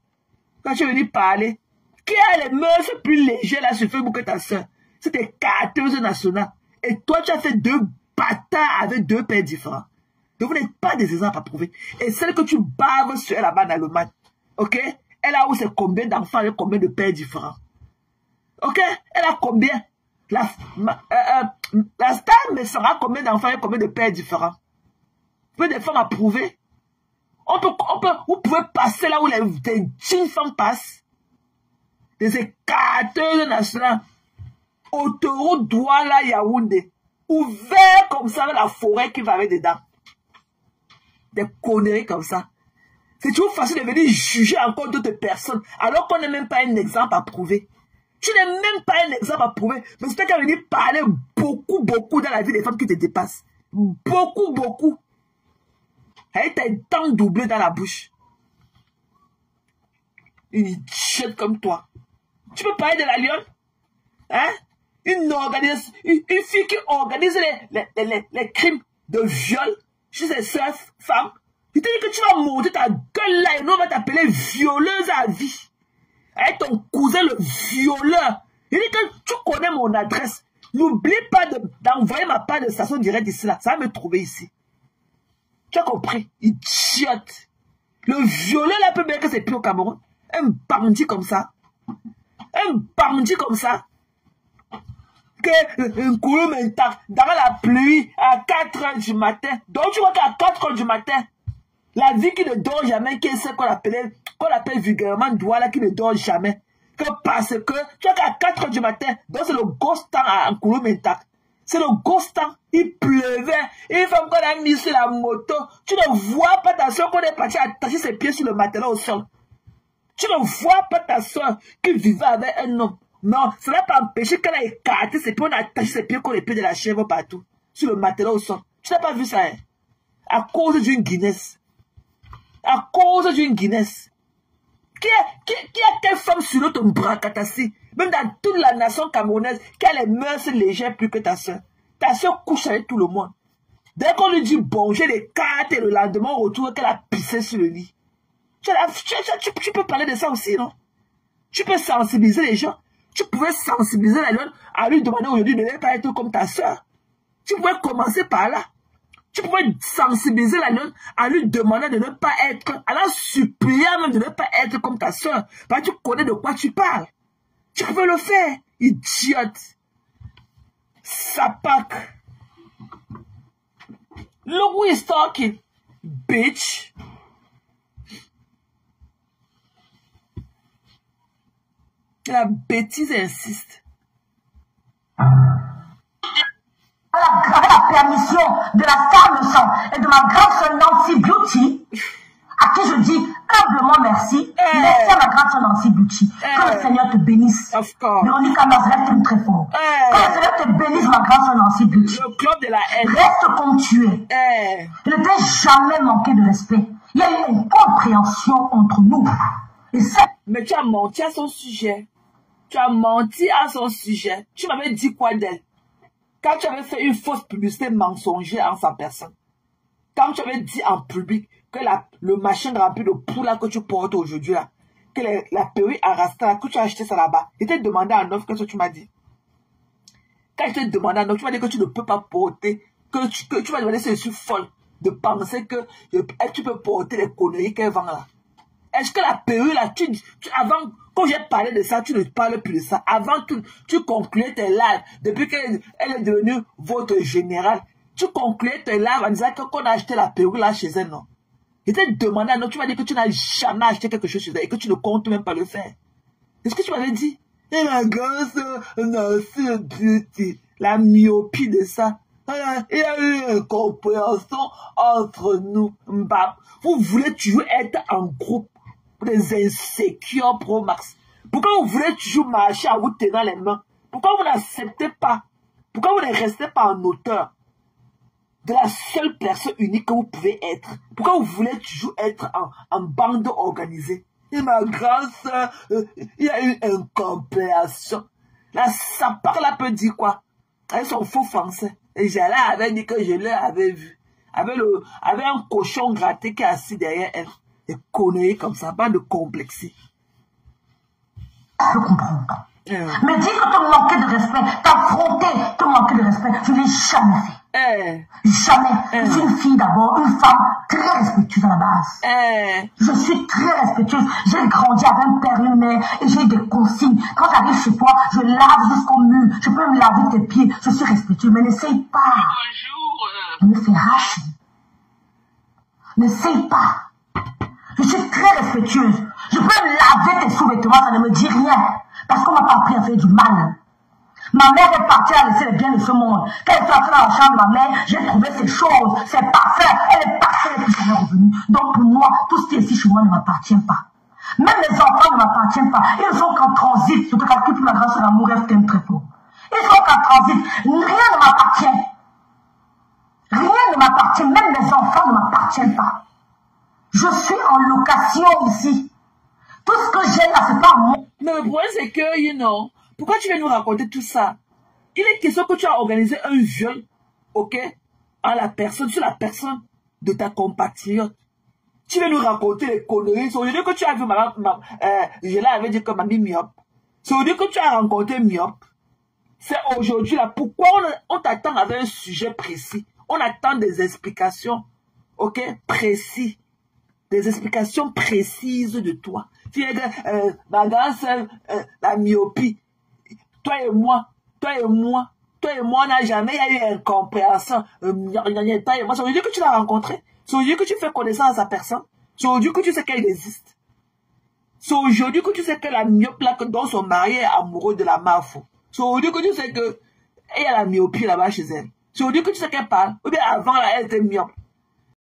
Quand tu es venu parler, qui a les mœurs plus légères là sur Facebook que ta soeur? C'est des carteuses nationales. Et toi, tu as fait 2 bâtards avec 2 pères différents. Donc, vous n'êtes pas des exemples à prouver. Et celle que tu baves sur elle là-bas dans le man, ok? Elle a aussi combien d'enfants et combien de pères différents? Ok? Elle a combien? La star me sera combien d'enfants et combien de pères différents? Vous pouvez des femmes à prouver? Vous pouvez passer là où des jeunes femmes passent. Des écarteuses nationales. Autoroute Douala Yaoundé. Ouvert comme ça avec la forêt qui va avec dedans. Des conneries comme ça. C'est toujours facile de venir juger encore d'autres personnes alors qu'on n'est même pas un exemple à prouver. Tu n'es même pas un exemple à prouver. Mais c'est toi qui as venu parler beaucoup dans la vie des femmes qui te dépassent. Beaucoup. Avec tes dents doublées dans la bouche. Une idiote comme toi. Tu peux parler de la lionne? Hein? Une fille qui organise les crimes de viol chez ses sœurs femmes. Je te dis que tu vas monter ta gueule là et nous on va t'appeler violeuse à vie. Avec ton cousin le violeur. Je dis que tu connais mon adresse. N'oublie pas d'envoyer ma part de station directe ici là. Ça va me trouver ici. Tu as compris? Idiote. Le violeur là peut bien que c'est plus au Cameroun. Un bandit comme ça. Un bandit comme ça. Un couloum intact dans la pluie à 4 h du matin. Donc tu vois qu'à 4 h du matin, la vie qui ne dort jamais, qui est ce qu'on appelle vulgairement Douala, qui ne dort jamais. Que parce que tu vois qu'à 4 h du matin, donc c'est le ghost temps en couloum intact. C'est le ghost temps. Il pleuvait. Une femme qu'on a mis sur la moto. Tu ne vois pas ta soeur qu'on est parti attacher ses pieds sur le matelas au sol. Tu ne vois pas ta soeur qui vivait avec un homme. Non, ça n'a pas empêché qu'elle a écarté ses pieds, on a attaché ses pieds comme les pieds de la chèvre partout, sur le matelas au sol. Tu n'as pas vu ça, hein? À cause d'une Guinness. À cause d'une Guinness. Qui a quelle femme sur l'autre bracatassi, même dans toute la nation camerounaise, qui a les mœurs légères plus que ta soeur? Ta soeur couche avec tout le monde. Dès qu'on lui dit bon, j'ai les cartes et le lendemain, on retrouve qu'elle a pissé sur le lit. Tu peux parler de ça aussi, non? Tu peux sensibiliser les gens. Tu pouvais sensibiliser la lionne à lui demander aujourd'hui de ne pas être comme ta soeur. Tu pouvais commencer par là. Tu pouvais sensibiliser la lionne à lui demander de ne pas être, à la supplier même de ne pas être comme ta soeur. Parce que tu connais de quoi tu parles. Tu pouvais le faire, idiote. Sapak. Look who is talking, bitch. La bêtise insiste. Avec la permission de la femme sang et de ma grande soeur Nancy Beauty, à qui je dis humblement merci. Merci à ma grande soeur Nancy Beauty. Que le Seigneur te bénisse. Véronique Amazref t'aime très fort. Que le Seigneur te bénisse, ma grande soeur Nancy Beauty. Le club de la haine. Reste comme tu es. Je ne t'ai jamais manqué de respect. Il y a eu une compréhension entre nous. Et ça... Mais tu as menti à son sujet. Tu as menti à son sujet. Tu m'avais dit quoi d'elle? Quand tu avais fait une fausse publicité mensongère en sa personne. Quand tu avais dit en public que le machin rempli de poula que tu portes aujourd'hui là, que la perruque à rasta que tu as acheté ça là-bas, il t'a demandé en offre, qu'est-ce que tu m'as dit? Quand je t'ai demandé en offre, tu m'as dit que tu ne peux pas porter, que tu vas demander si je suis folle de penser que tu peux porter les conneries qu'elle vend là. Est-ce que la perruque là, avant, quand j'ai parlé de ça, tu ne parles plus de ça. Avant, tu concluais tes lives, depuis qu'elle est devenue votre générale, tu concluais tes lives en disant qu'on a acheté la perruque là chez elle, non? Je t'ai demandé, non, tu m'as dit que tu n'as jamais acheté quelque chose chez elle et que tu ne comptes même pas le faire. C'est ce que tu m'avais dit. Et la grosse, non, c'est beauty, la myopie de ça. Il y a eu une compréhension entre nous. Vous voulez toujours être en groupe. Des insécures pro max. Pourquoi vous voulez toujours marcher en vous tenant les mains? Pourquoi vous n'acceptez pas? Pourquoi vous ne restez pas en auteur de la seule personne unique que vous pouvez être? Pourquoi vous voulez toujours être en bande organisée? Et ma grande soeur, il y a eu une incompréhension. Là, ça parle un peu dit quoi? Avec son faux français. Et Jala avait dit que je l'avais vu. Avec un cochon gratté qui est assis derrière elle. Des conneries comme ça, pas de complexer. Je comprends pas. Mais dis que te manquer de respect, t'affronter, te manquer de respect, je ne l'ai jamais fait. Jamais. Je suis une fille d'abord, une femme très respectueuse à la base. Je suis très respectueuse. J'ai grandi avec un père et une mère et j'ai des consignes. Quand j'arrive chez toi, je lave jusqu'au mur. Je peux me laver tes pieds. Je suis respectueuse, mais n'essaye pas. Me faire racher. N'essaye pas. Je suis très respectueuse. Je peux laver tes sous-vêtements, ça ne me dit rien. Parce qu'on m'a pas appris à faire du mal. Ma mère est partie à laisser les biens de ce monde. Quand elle est entrée dans la chambre de ma mère, j'ai trouvé ces choses, ces parfums. Elle est partie, elle est plus jamais revenue. Donc pour moi, tout ce qui est ici chez moi ne m'appartient pas. Même les enfants ne m'appartiennent pas. Ils sont qu'en transit. Surtout quand toute ma grâce à l'amour reste très fort. Ils sont qu'en transit. Rien ne m'appartient. Rien ne m'appartient. Même les enfants ne m'appartiennent pas. Je suis en location ici. Tout ce que j'ai là, c'est pas moi. Mais le problème, c'est que, pourquoi tu viens nous raconter tout ça? Il est question que tu as organisé un viol, ok, sur la personne de ta compatriote. Tu viens nous raconter les conneries. C'est aujourd'hui que tu as vu je l'avais dit que mamie myope. C'est aujourd'hui que tu as rencontré myope. C'est aujourd'hui là. Pourquoi on t'attend avec un sujet précis? On attend des explications, ok, précis. Des explications précises de toi. Tu es ma grande sœur, la myopie. Toi et moi, on n'a jamais eu incompréhension. Toi et moi, c'est aujourd'hui que tu l'as rencontré. C'est aujourd'hui que tu fais connaissance à sa personne. C'est aujourd'hui que tu sais qu'elle existe. C'est aujourd'hui que tu sais que la myope là, dont son mari est amoureux de la mafo. C'est aujourd'hui que tu sais que elle a la myopie là-bas chez elle. C'est aujourd'hui que tu sais qu'elle parle. Ou bien avant là, elle était myope.